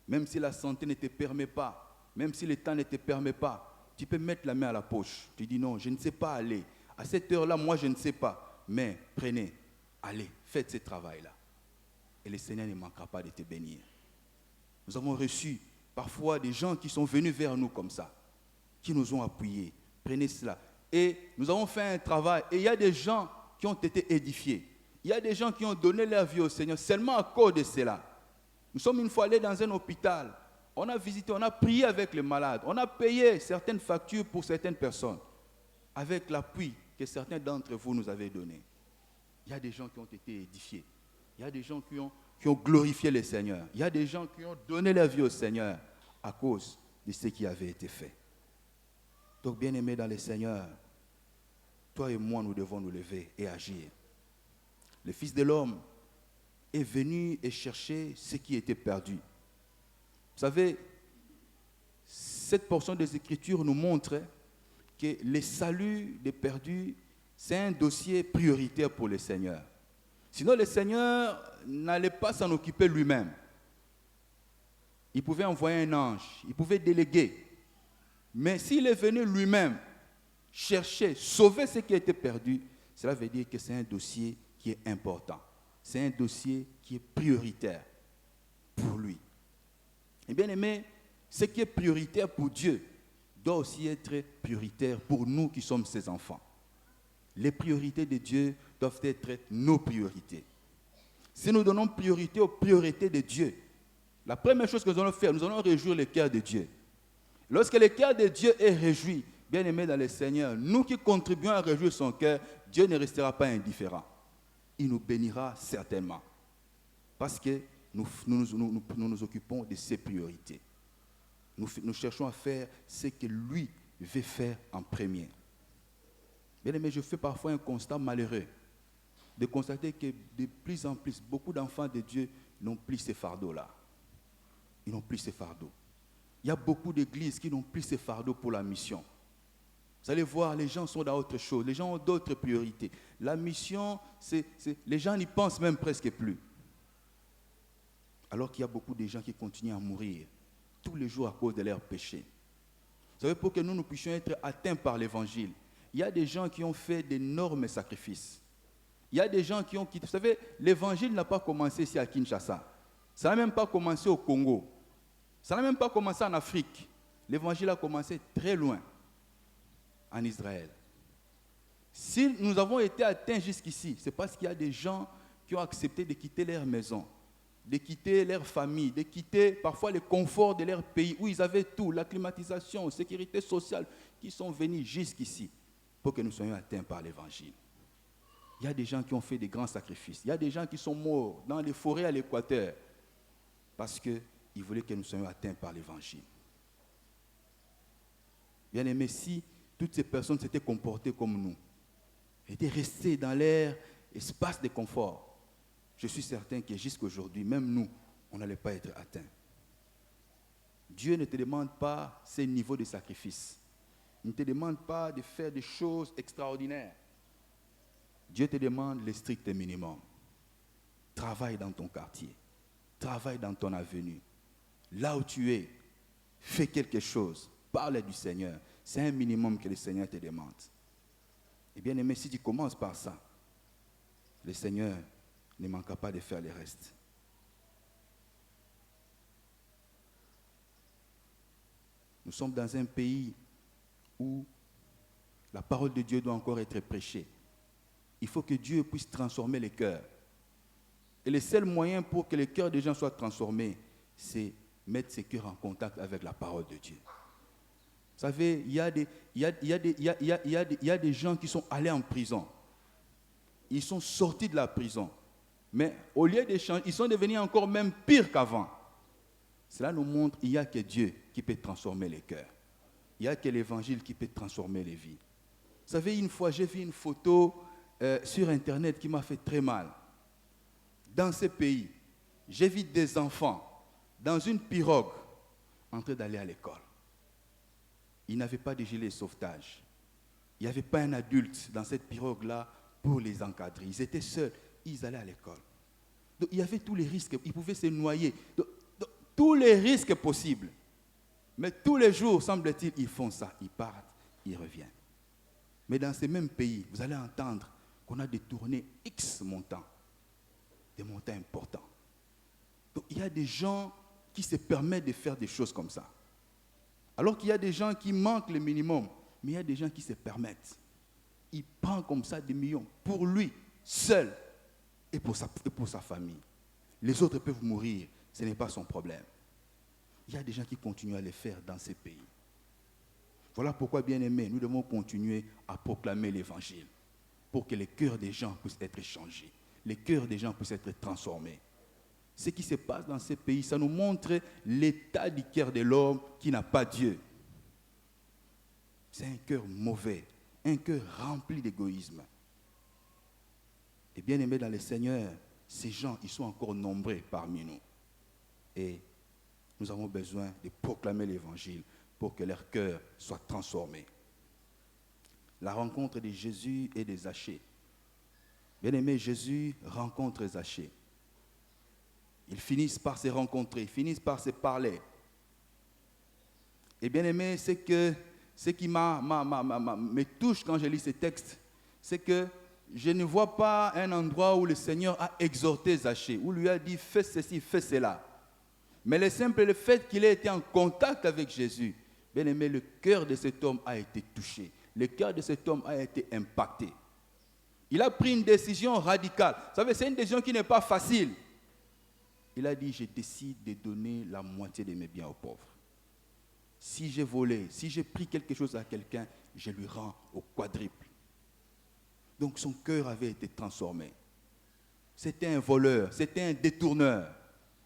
Même si la santé ne te permet pas, même si le temps ne te permet pas, tu peux mettre la main à la poche. Tu dis non, je ne sais pas aller. À cette heure-là, moi, je ne sais pas. Mais prenez, allez, faites ce travail-là. Et le Seigneur ne manquera pas de te bénir. Nous avons reçu parfois des gens qui sont venus vers nous comme ça, qui nous ont appuyés. Prenez cela. Et nous avons fait un travail. Et il y a des gens qui ont été édifiés. Il y a des gens qui ont donné leur vie au Seigneur seulement à cause de cela. Nous sommes une fois allés dans un hôpital. On a visité, on a prié avec les malades. On a payé certaines factures pour certaines personnes avec l'appui que certains d'entre vous nous avaient donné. Il y a des gens qui ont été édifiés. Il y a des gens qui ont glorifié le Seigneur. Il y a des gens qui ont donné leur vie au Seigneur à cause de ce qui avait été fait. Donc, bien-aimés dans le Seigneur, toi et moi, nous devons nous lever et agir. Le Fils de l'homme est venu et chercher ce qui était perdu. Vous savez, cette portion des Écritures nous montre que le salut des perdus, c'est un dossier prioritaire pour le Seigneur. Sinon, le Seigneur n'allait pas s'en occuper lui-même. Il pouvait envoyer un ange, il pouvait déléguer. Mais s'il est venu lui-même chercher, sauver ce qui était perdu, cela veut dire que c'est un dossier qui est important. c'est un dossier qui est prioritaire pour lui. Et bien aimé, ce qui est prioritaire pour Dieu doit aussi être prioritaire pour nous qui sommes ses enfants. Les priorités de Dieu doivent être nos priorités. Si nous donnons priorité aux priorités de Dieu, la première chose que nous allons faire, nous allons réjouir le cœur de Dieu. Lorsque le cœur de Dieu est réjoui, bien aimé dans le Seigneur, nous qui contribuons à réjouir son cœur, Dieu ne restera pas indifférent. Il nous bénira certainement. Parce que nous nous occupons de ses priorités. Nous cherchons à faire ce que lui veut faire en premier. Bien aimé, je fais parfois un constat malheureux de constater que de plus en plus, beaucoup d'enfants de Dieu n'ont plus ces fardeaux-là. Ils n'ont plus ces fardeaux. Il y a beaucoup d'églises qui n'ont plus ces fardeaux pour la mission. Vous allez voir, les gens sont dans autre chose. Les gens ont d'autres priorités. La mission, les gens n'y pensent même presque plus. Alors qu'il y a beaucoup de gens qui continuent à mourir tous les jours à cause de leurs péchés. Vous savez, pour que nous puissions être atteints par l'évangile, il y a des gens qui ont fait d'énormes sacrifices. Il y a des gens qui ont quitté. Vous savez, l'évangile n'a pas commencé ici à Kinshasa. Ça n'a même pas commencé au Congo. Ça n'a même pas commencé en Afrique. L'évangile a commencé très loin, en Israël. Si nous avons été atteints jusqu'ici, c'est parce qu'il y a des gens qui ont accepté de quitter leur maison, de quitter leur famille, de quitter parfois le confort de leur pays où ils avaient tout, la climatisation, la sécurité sociale, qui sont venus jusqu'ici pour que nous soyons atteints par l'évangile. Il y a des gens qui ont fait des grands sacrifices. Il y a des gens qui sont morts dans les forêts à l'Équateur parce qu'ils voulaient que nous soyons atteints par l'évangile. Bien aimé, si toutes ces personnes s'étaient comportées comme nous, étaient restées dans leur espace de confort, je suis certain que jusqu'à aujourd'hui, même nous, on n'allait pas être atteints. Dieu ne te demande pas ces niveaux de sacrifice. Il ne te demande pas de faire des choses extraordinaires. Dieu te demande le strict minimum. Travaille dans ton quartier. Travaille dans ton avenue. Là où tu es, fais quelque chose. Parle du Seigneur. C'est un minimum que le Seigneur te demande. Et bien aimé, si tu commences par ça, le Seigneur ne manquera pas de faire le reste. Nous sommes dans un pays où la parole de Dieu doit encore être prêchée. Il faut que Dieu puisse transformer les cœurs. Et le seul moyen pour que les cœurs des gens soient transformés, c'est mettre ces cœurs en contact avec la parole de Dieu. Vous savez, il y a des gens qui sont allés en prison. Ils sont sortis de la prison. Mais au lieu d'échanger, ils sont devenus encore même pires qu'avant. Cela nous montre qu'il n'y a que Dieu qui peut transformer les cœurs. Il n'y a que l'évangile qui peut transformer les vies. Vous savez, une fois, j'ai vu une photo sur Internet qui m'a fait très mal. Dans ce pays, j'ai vu des enfants dans une pirogue en train d'aller à l'école. Ils n'avaient pas de gilet de sauvetage. Il n'y avait pas un adulte dans cette pirogue-là pour les encadrer. Ils étaient seuls. Ils allaient à l'école. Donc, il y avait tous les risques. Ils pouvaient se noyer. Donc, tous les risques possibles. Mais tous les jours, semble-t-il, ils font ça. Ils partent, ils reviennent. Mais dans ces mêmes pays, vous allez entendre qu'on a détourné X montants. Des montants importants. Donc, il y a des gens qui se permettent de faire des choses comme ça. Alors qu'il y a des gens qui manquent le minimum, mais il y a des gens qui se permettent. Il prend comme ça des millions pour lui, seul, et pour sa famille. Les autres peuvent mourir, ce n'est pas son problème. Il y a des gens qui continuent à le faire dans ces pays. Voilà pourquoi, bien aimés, nous devons continuer à proclamer l'évangile pour que les cœurs des gens puissent être changés, les cœurs des gens puissent être transformés. Ce qui se passe dans ces pays, ça nous montre l'état du cœur de l'homme qui n'a pas Dieu. C'est un cœur mauvais, un cœur rempli d'égoïsme. Et bien aimés dans le Seigneur, ces gens, ils sont encore nombreux parmi nous. Et nous avons besoin de proclamer l'évangile pour que leur cœur soit transformé. La rencontre de Jésus et de Zachée. Bien aimé, Jésus rencontre Zachée. Ils finissent par se rencontrer, ils finissent par se parler. Et bien aimé, ce qui me touche quand je lis ces textes, c'est que je ne vois pas un endroit où le Seigneur a exhorté Zachée, où lui a dit fais ceci, fais cela. Mais le simple fait qu'il ait été en contact avec Jésus, bien aimé, le cœur de cet homme a été touché. Le cœur de cet homme a été impacté. Il a pris une décision radicale. Vous savez, c'est une décision qui n'est pas facile. Il a dit, je décide de donner la moitié de mes biens aux pauvres. Si j'ai volé, si j'ai pris quelque chose à quelqu'un, je lui rends au quadruple. Donc son cœur avait été transformé. C'était un voleur, c'était un détourneur.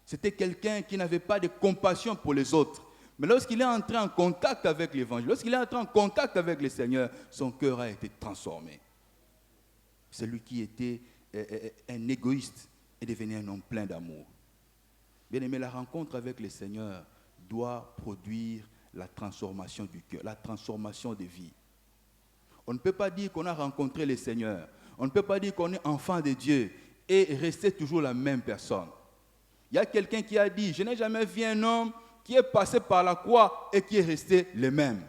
C'était quelqu'un qui n'avait pas de compassion pour les autres. Mais lorsqu'il est entré en contact avec l'Évangile, lorsqu'il est entré en contact avec le Seigneur, son cœur a été transformé. Celui qui était un égoïste est devenu un homme plein d'amour. Bien aimé, la rencontre avec le Seigneur doit produire la transformation du cœur, la transformation de vie. On ne peut pas dire qu'on a rencontré le Seigneur. On ne peut pas dire qu'on est enfant de Dieu et rester toujours la même personne. Il y a quelqu'un qui a dit, je n'ai jamais vu un homme qui est passé par la croix et qui est resté le même.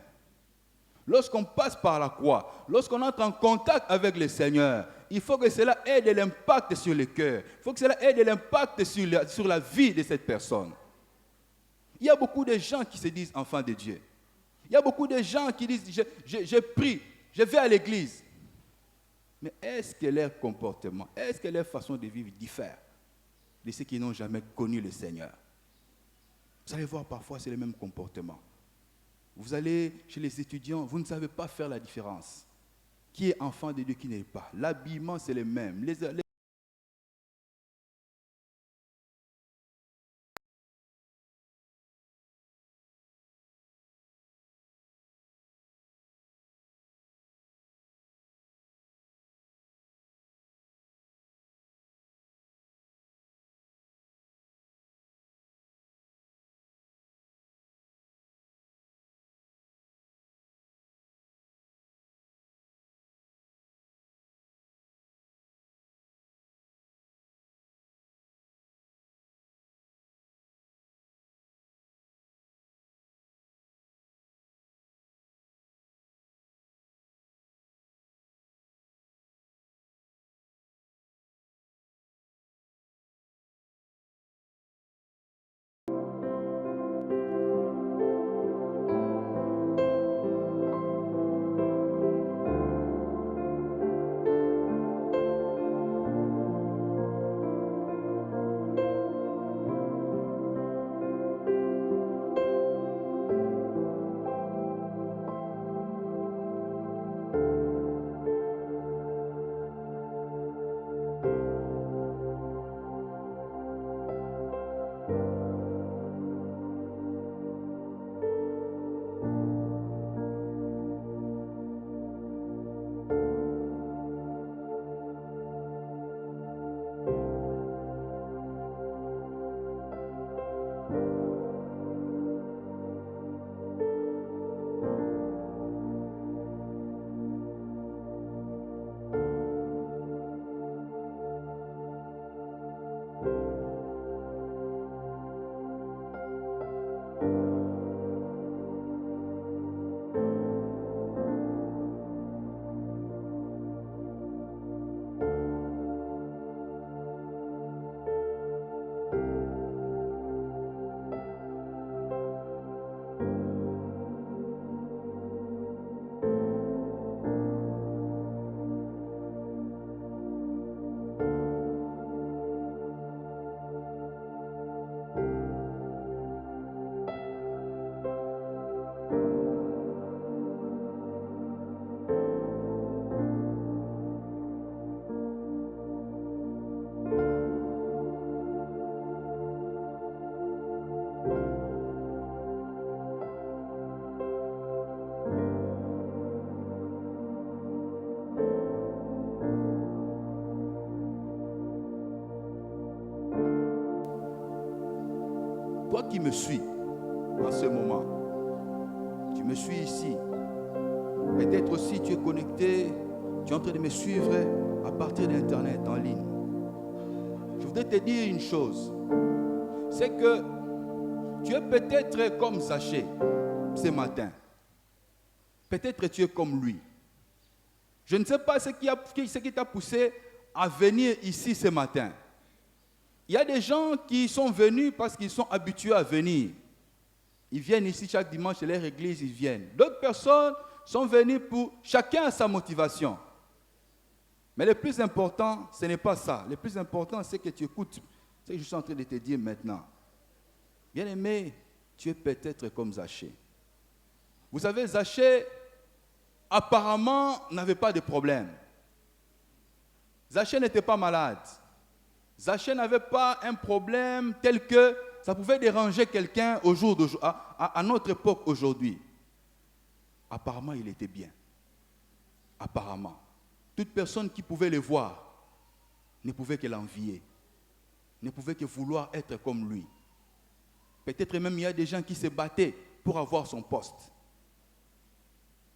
Lorsqu'on passe par la croix, lorsqu'on entre en contact avec le Seigneur, il faut que cela ait de l'impact sur le cœur. Il faut que cela ait de l'impact sur la vie de cette personne. Il y a beaucoup de gens qui se disent enfants de Dieu. Il y a beaucoup de gens qui disent, je prie, je vais à l'église. Mais est-ce que leur comportement, est-ce que leur façon de vivre diffère de ceux qui n'ont jamais connu le Seigneur? Vous allez voir parfois c'est le même comportement. Vous allez chez les étudiants, vous ne savez pas faire la différence. Qui est enfant de Dieu, qui n'est pas. L'habillement c'est le même. Toi qui me suis en ce moment, tu me suis ici. Peut-être aussi tu es connecté, tu es en train de me suivre à partir d'Internet, en ligne. Je voudrais te dire une chose, c'est que tu es peut-être comme Zachée ce matin. Peut-être tu es comme lui. Je ne sais pas ce qui t'a poussé à venir ici ce matin. Il y a des gens qui sont venus parce qu'ils sont habitués à venir. Ils viennent ici chaque dimanche, leur église, ils viennent. D'autres personnes sont venues pour chacun a sa motivation. Mais le plus important, ce n'est pas ça. Le plus important, c'est que tu écoutes ce que je suis en train de te dire maintenant. Bien-aimé, tu es peut-être comme Zachée. Vous savez, Zachée, apparemment, n'avait pas de problème. Zachée n'était pas malade. Zachée n'avait pas un problème tel que ça pouvait déranger quelqu'un au jour d'aujourd'hui, à notre époque aujourd'hui. Apparemment, il était bien. Apparemment. Toute personne qui pouvait le voir ne pouvait que l'envier, ne pouvait que vouloir être comme lui. Peut-être même il y a des gens qui se battaient pour avoir son poste.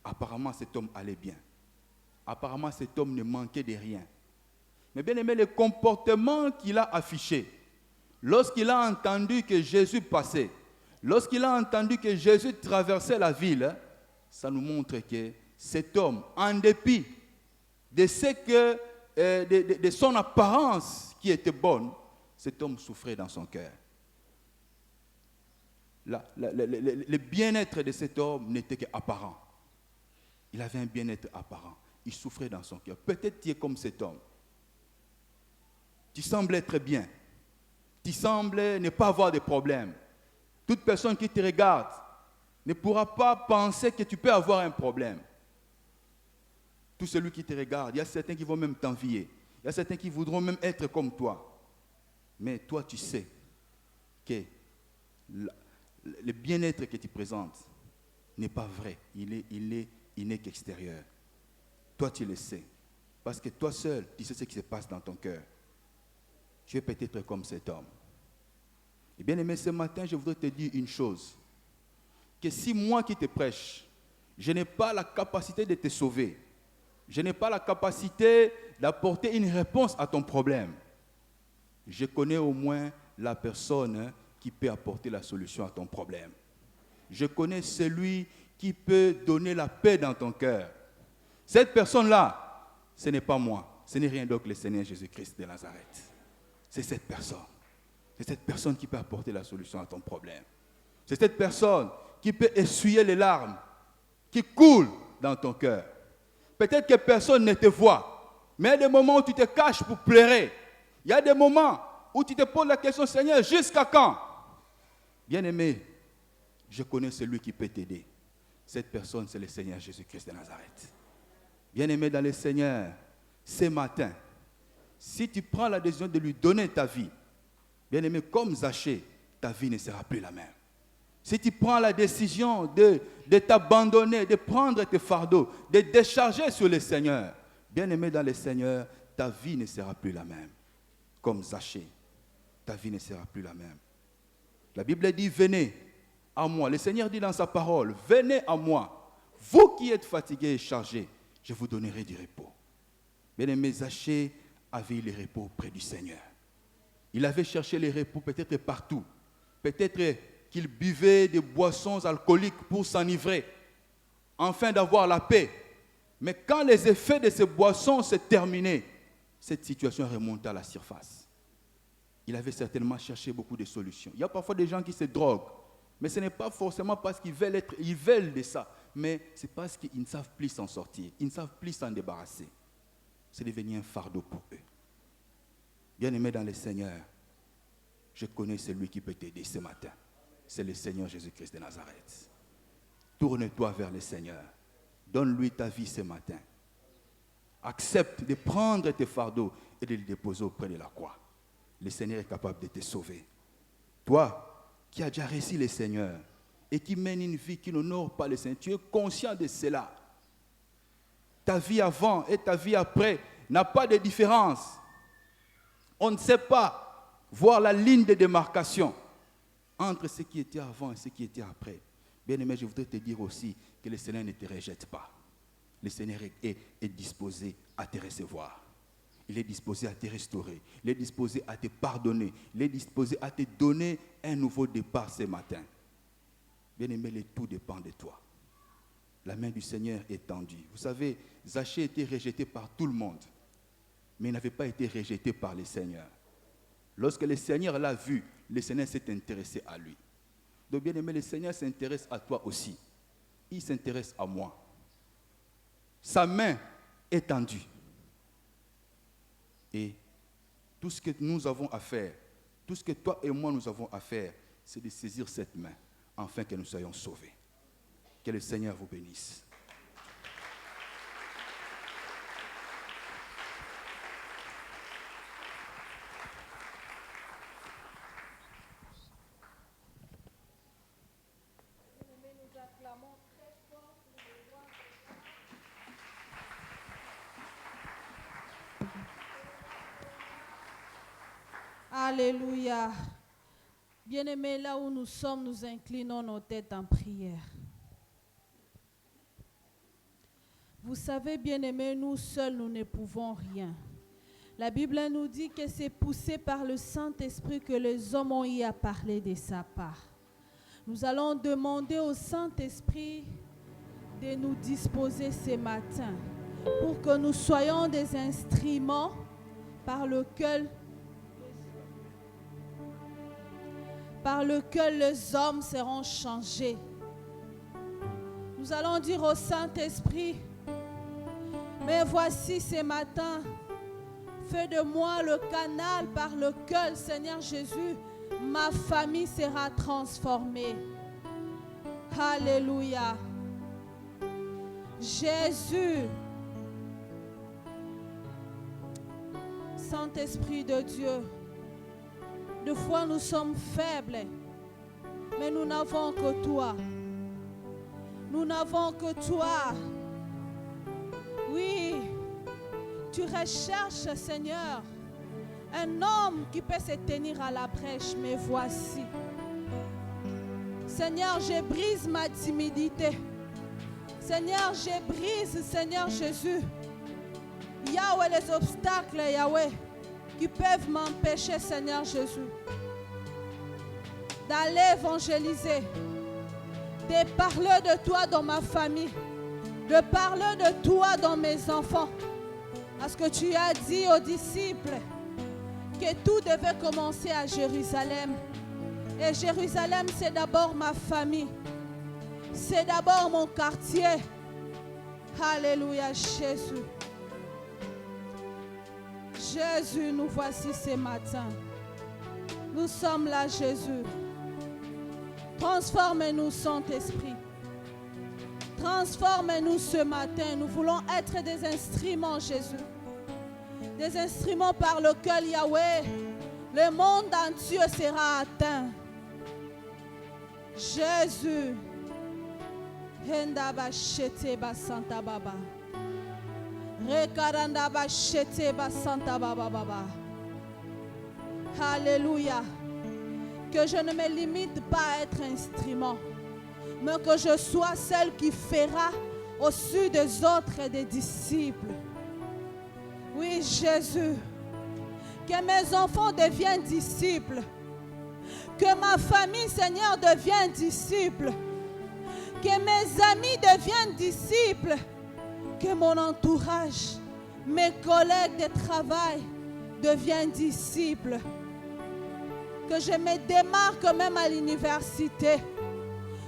Apparemment, cet homme allait bien. Apparemment, cet homme ne manquait de rien. Mais bien aimé, le comportement qu'il a affiché, lorsqu'il a entendu que Jésus passait, lorsqu'il a entendu que Jésus traversait la ville, ça nous montre que cet homme, en dépit de son apparence qui était bonne, cet homme souffrait dans son cœur. Le bien-être de cet homme n'était qu'apparent. Il avait un bien-être apparent. Il souffrait dans son cœur. Peut-être tu es comme cet homme. Tu sembles être bien. Tu sembles ne pas avoir de problème. Toute personne qui te regarde ne pourra pas penser que tu peux avoir un problème. Tout celui qui te regarde, il y a certains qui vont même t'envier. Il y a certains qui voudront même être comme toi. Mais toi, tu sais que le bien-être que tu présentes n'est pas vrai. Il n'est qu'extérieur. Toi, tu le sais. Parce que toi seul, tu sais ce qui se passe dans ton cœur. Tu es peut-être comme cet homme. Et bien aimé, ce matin, je voudrais te dire une chose. Que si moi qui te prêche, je n'ai pas la capacité de te sauver, je n'ai pas la capacité d'apporter une réponse à ton problème, je connais au moins la personne qui peut apporter la solution à ton problème. Je connais celui qui peut donner la paix dans ton cœur. Cette personne-là, ce n'est pas moi, ce n'est rien d'autre que le Seigneur Jésus-Christ de Nazareth. C'est cette personne. C'est cette personne qui peut apporter la solution à ton problème. C'est cette personne qui peut essuyer les larmes qui coulent dans ton cœur. Peut-être que personne ne te voit, mais il y a des moments où tu te caches pour pleurer. Il y a des moments où tu te poses la question, Seigneur, jusqu'à quand? Bien-aimé, je connais celui qui peut t'aider. Cette personne, c'est le Seigneur Jésus-Christ de Nazareth. Bien-aimé dans le Seigneur, ce matin, si tu prends la décision de lui donner ta vie, bien-aimé, comme Zachée, ta vie ne sera plus la même. Si tu prends la décision de t'abandonner, de prendre tes fardeaux, de décharger sur le Seigneur, bien-aimé dans le Seigneur, ta vie ne sera plus la même. Comme Zachée, ta vie ne sera plus la même. La Bible dit, venez à moi. Le Seigneur dit dans sa parole, venez à moi. Vous qui êtes fatigués et chargés, je vous donnerai du repos. Bien-aimé, Zachée avait eu le repos auprès du Seigneur. Il avait cherché le repos peut-être partout. Peut-être qu'il buvait des boissons alcooliques pour s'enivrer, afin d'avoir la paix. Mais quand les effets de ces boissons se terminaient, cette situation remontait à la surface. Il avait certainement cherché beaucoup de solutions. Il y a parfois des gens qui se droguent, mais ce n'est pas forcément parce qu'ils veulent de ça, mais c'est parce qu'ils ne savent plus s'en sortir, ils ne savent plus s'en débarrasser. C'est devenu un fardeau pour eux. Bien-aimé dans le Seigneur, je connais celui qui peut t'aider ce matin. C'est le Seigneur Jésus-Christ de Nazareth. Tourne-toi vers le Seigneur. Donne-lui ta vie ce matin. Accepte de prendre tes fardeaux et de les déposer auprès de la croix. Le Seigneur est capable de te sauver. Toi, qui as déjà reçu le Seigneur et qui mène une vie qui n'honore pas le Seigneur, tu es conscient de cela. Ta vie avant et ta vie après n'a pas de différence. On ne sait pas voir la ligne de démarcation entre ce qui était avant et ce qui était après. Bien-aimé, je voudrais te dire aussi que le Seigneur ne te rejette pas. Le Seigneur est disposé à te recevoir. Il est disposé à te restaurer. Il est disposé à te pardonner. Il est disposé à te donner un nouveau départ ce matin. Bien-aimé, le tout dépend de toi. la main du Seigneur est tendue. Vous savez, Zachée était rejeté par tout le monde, mais il n'avait pas été rejeté par le Seigneur. Lorsque le Seigneur l'a vu, le Seigneur s'est intéressé à lui. Donc bien aimé, le Seigneur s'intéresse à toi aussi. Il s'intéresse à moi. Sa main est tendue. Et tout ce que nous avons à faire, tout ce que toi et moi nous avons à faire, c'est de saisir cette main, afin que nous soyons sauvés. Que le Seigneur vous bénisse. Alléluia. Bien-aimés, là où nous sommes, nous inclinons nos têtes en prière. Vous savez, bien-aimés, nous seuls, nous ne pouvons rien. La Bible nous dit que c'est poussé par le Saint-Esprit que les hommes ont eu à parler de sa part. Nous allons demander au Saint-Esprit de nous disposer ce matin pour que nous soyons des instruments par lequel les hommes seront changés. Nous allons dire au Saint-Esprit, mais voici ce matin, fais de moi le canal par lequel, Seigneur Jésus, ma famille sera transformée. Alléluia. Jésus, Saint-Esprit de Dieu, des fois nous sommes faibles, mais nous n'avons que toi. Nous n'avons que toi. Oui, tu recherches, Seigneur, un homme qui peut se tenir à la brèche, mais voici. Seigneur, je brise ma timidité. Seigneur, je brise, Seigneur Jésus. Yahweh, les obstacles, Yahweh, qui peuvent m'empêcher, Seigneur Jésus, d'aller évangéliser, de parler de toi dans ma famille, de parler de toi dans mes enfants. Parce que tu as dit aux disciples que tout devait commencer à Jérusalem. Et Jérusalem, c'est d'abord ma famille. C'est d'abord mon quartier. Alléluia, Jésus. Jésus, nous voici ce matin. Nous sommes là, Jésus. Transforme-nous, Saint-Esprit. Transforme-nous ce matin. Nous voulons être des instruments, Jésus. Des instruments par lesquels, Yahweh, le monde entier sera atteint. Jésus. Henda shete ba santa baba. Rekaranda ba shete ba santa baba baba. Alléluia. Que je ne me limite pas à être instrument, mais que je sois celle qui fera au-dessus des autres et des disciples. Oui, Jésus. Que mes enfants deviennent disciples. Que ma famille, Seigneur, devienne disciple. Que mes amis deviennent disciples. Que mon entourage, mes collègues de travail deviennent disciples. Que je me démarque même à l'université.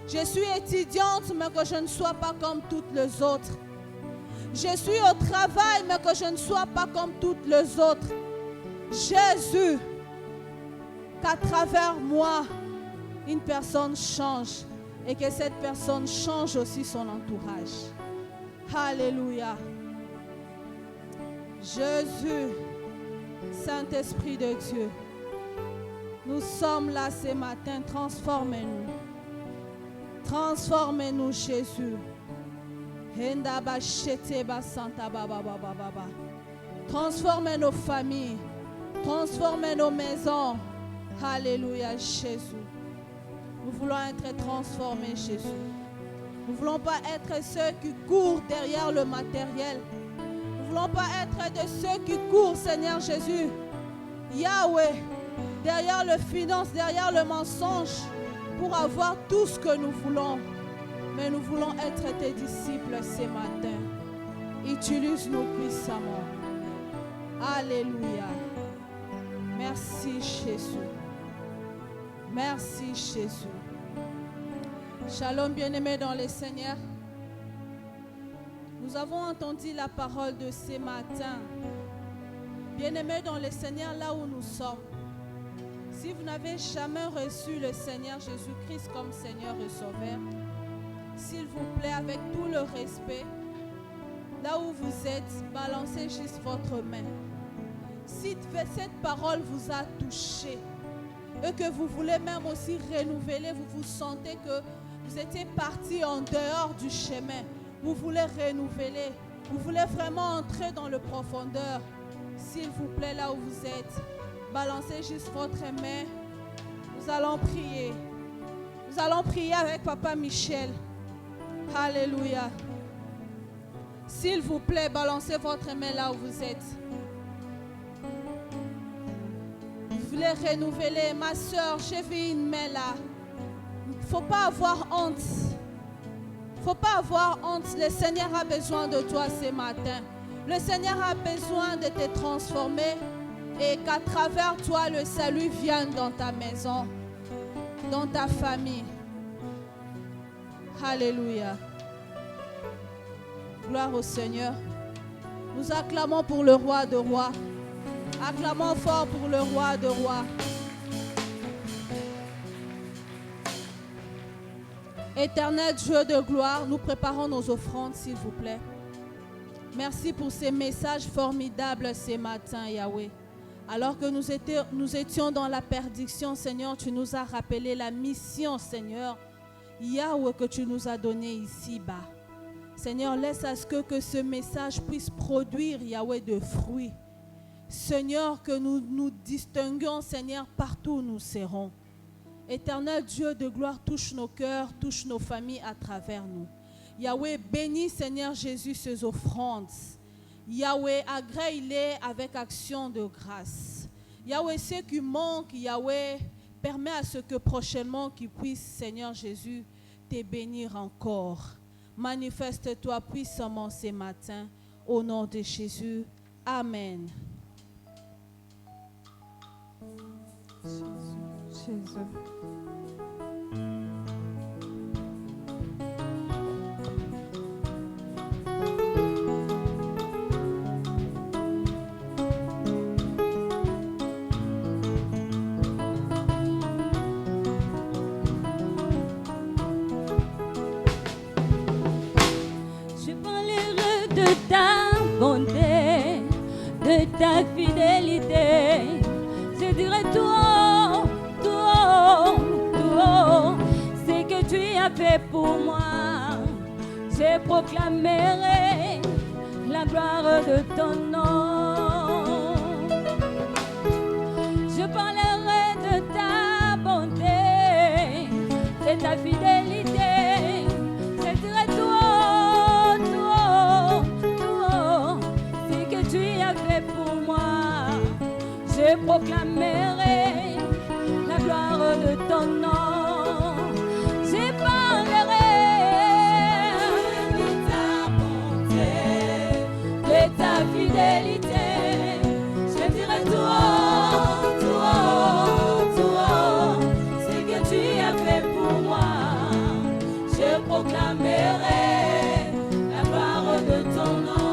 Je suis étudiante, mais que je ne sois pas comme toutes les autres. Je suis au travail, mais que je ne sois pas comme toutes les autres. Jésus, qu'à travers moi, une personne change et que cette personne change aussi son entourage. Alléluia. Jésus, Saint-Esprit de Dieu, nous sommes là ce matin. Transformez-nous. Transformez-nous, Jésus. Transformez nos familles. Transformez nos maisons. Alléluia, Jésus. Nous voulons être transformés, Jésus. Nous ne voulons pas être ceux qui courent derrière le matériel. Nous ne voulons pas être de ceux qui courent, Seigneur Jésus. Yahweh, derrière le finance, derrière le mensonge, pour avoir tout ce que nous voulons. mais nous voulons être tes disciples ce matin. Utilise-nous puissamment. Alléluia. Merci Jésus. Merci Jésus. Shalom bien-aimés dans le Seigneur. Nous avons entendu la parole de ce matin. Bien-aimés dans le Seigneur, là où nous sommes. Si vous n'avez jamais reçu le Seigneur Jésus-Christ comme Seigneur et Sauveur, s'il vous plaît, avec tout le respect, là où vous êtes, balancez juste votre main. Si cette parole vous a touché et que vous voulez même aussi renouveler, vous sentez que vous étiez parti en dehors du chemin, vous voulez renouveler, vous voulez vraiment entrer dans le profondeur, s'il vous plaît, là où vous êtes, balancez juste votre main. Nous allons prier. Nous allons prier avec Papa Michel. Alléluia. S'il vous plaît, balancez votre main là où vous êtes. Vous voulez renouveler, ma soeur, j'ai vu une main là. Il ne faut pas avoir honte. Il ne faut pas avoir honte. Le Seigneur a besoin de toi ce matin. Le Seigneur a besoin de te transformer et qu'à travers toi, le salut vienne dans ta maison, dans ta famille. Alléluia. Gloire au Seigneur. Nous acclamons pour le roi de rois. Acclamons fort pour le roi de rois. Éternel Dieu de gloire, nous préparons nos offrandes, s'il vous plaît. Merci pour ces messages formidables ce matin, Yahweh. Alors que nous étions dans la perdition, Seigneur, tu nous as rappelé la mission, Seigneur, Yahweh, que tu nous as donnée ici-bas. Seigneur, laisse à ce que ce message puisse produire, Yahweh, de fruits. Seigneur, que nous nous distinguions, Seigneur, partout où nous serons. Éternel Dieu de gloire, touche nos cœurs, touche nos familles à travers nous. Yahweh, bénis, Seigneur Jésus, ces offrandes. Yahweh, agrée-les avec action de grâce. Yahweh, ce qui manque, Yahweh, permet à ce que prochainement qu'ils puissent, Seigneur Jésus, te bénir encore. Manifeste-toi puissamment ce matin, au nom de Jésus. Amen. Jésus. Ta bonté, de ta fidélité, je dirai toi, ce que tu as fait pour moi. Je proclamerai la gloire de ton nom. Je parlerai de ta bonté, de ta fidélité, je dirai toi. Pour moi, je proclamerai la gloire de ton nom. Je parlerai de ta bonté, de ta fidélité. Je dirai toi, ce que tu as fait pour moi. Je proclamerai la gloire de ton nom.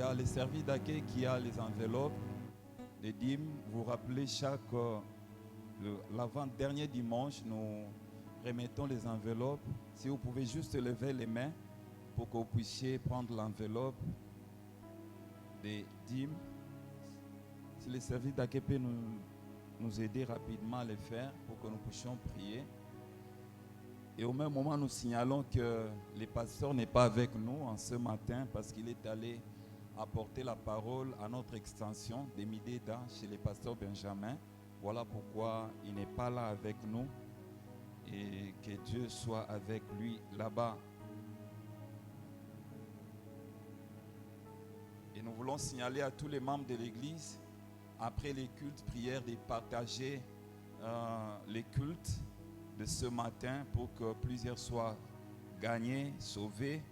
y a les services d'accueil qui a les enveloppes, les dîmes. Vous rappelez l'avant-dernier dimanche, nous remettons les enveloppes. Si vous pouvez juste lever les mains pour que vous puissiez prendre l'enveloppe des dîmes. Si les services d'accueil peuvent nous aider rapidement à le faire pour que nous puissions prier. Et au même moment, nous signalons que le pasteur n'est pas avec nous en ce matin parce qu'il est allé apporter la parole à notre extension des Mideda chez le pasteur Benjamin. Voilà pourquoi il n'est pas là avec nous et que Dieu soit avec lui là-bas. Et nous voulons signaler à tous les membres de l'Église, après les cultes, prière de partager les cultes de ce matin pour que plusieurs soient gagnés, sauvés.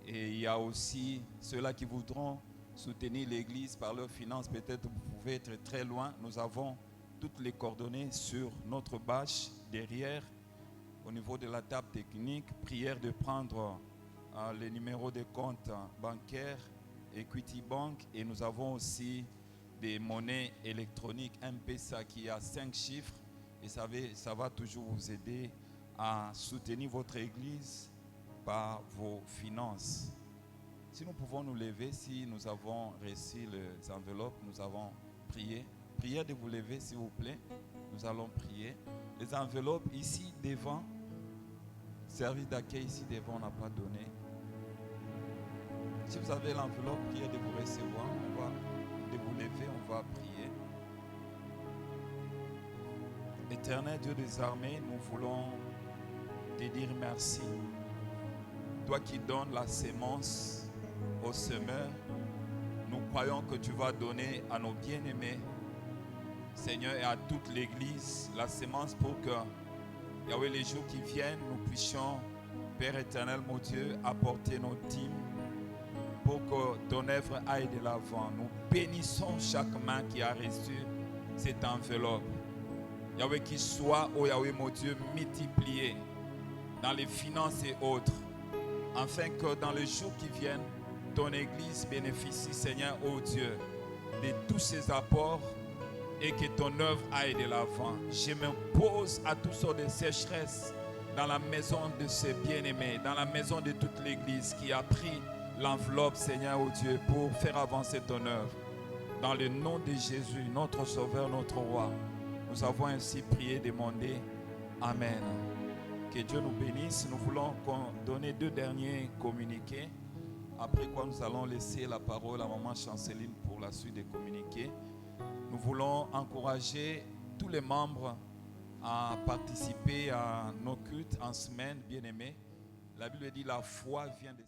Et il y a aussi ceux-là qui voudront soutenir l'Église par leurs finances. Peut-être vous pouvez être très loin. Nous avons toutes les coordonnées sur notre bâche derrière, au niveau de la table technique. Prière de prendre les numéros de compte bancaires, Equity Bank, et nous avons aussi des monnaies électroniques M-Pesa qui a 5 chiffres. Et ça va toujours vous aider à soutenir votre église par vos finances. Si nous pouvons nous lever, si nous avons reçu les enveloppes, nous avons prié. Prière de vous lever, s'il vous plaît. Nous allons prier. Les enveloppes ici devant, service d'accueil ici devant, on n'a pas donné. Si vous avez l'enveloppe, prière de vous recevoir. De vous lever, on va prier. Éternel Dieu des armées, nous voulons te dire merci. Toi qui donnes la sémence au semeur, nous croyons que tu vas donner à nos bien-aimés, Seigneur, et à toute l'Église, la sémence pour que, Yahweh, les jours qui viennent, nous puissions, Père éternel, mon Dieu, apporter nos dîmes pour que ton œuvre aille de l'avant. Nous bénissons chaque main qui a reçu cette enveloppe. Yahweh, qui soit, oh Yahweh mon Dieu, multiplié dans les finances et autres, afin que dans les jours qui viennent, ton Église bénéficie, Seigneur, oh Dieu, de tous ces apports et que ton œuvre aille de l'avant. Je m'impose à toutes sortes de sécheresses dans la maison de ces bien-aimés, dans la maison de toute l'Église qui a pris l'enveloppe, Seigneur, oh Dieu, pour faire avancer ton œuvre. Dans le nom de Jésus, notre Sauveur, notre Roi, nous avons ainsi prié, demandé. Amen. Que Dieu nous bénisse. Nous voulons donner 2 derniers communiqués. Après quoi, nous allons laisser la parole à Maman Chanceline pour la suite des communiqués. Nous voulons encourager tous les membres à participer à nos cultes en semaine, bien-aimés. La Bible dit la foi vient de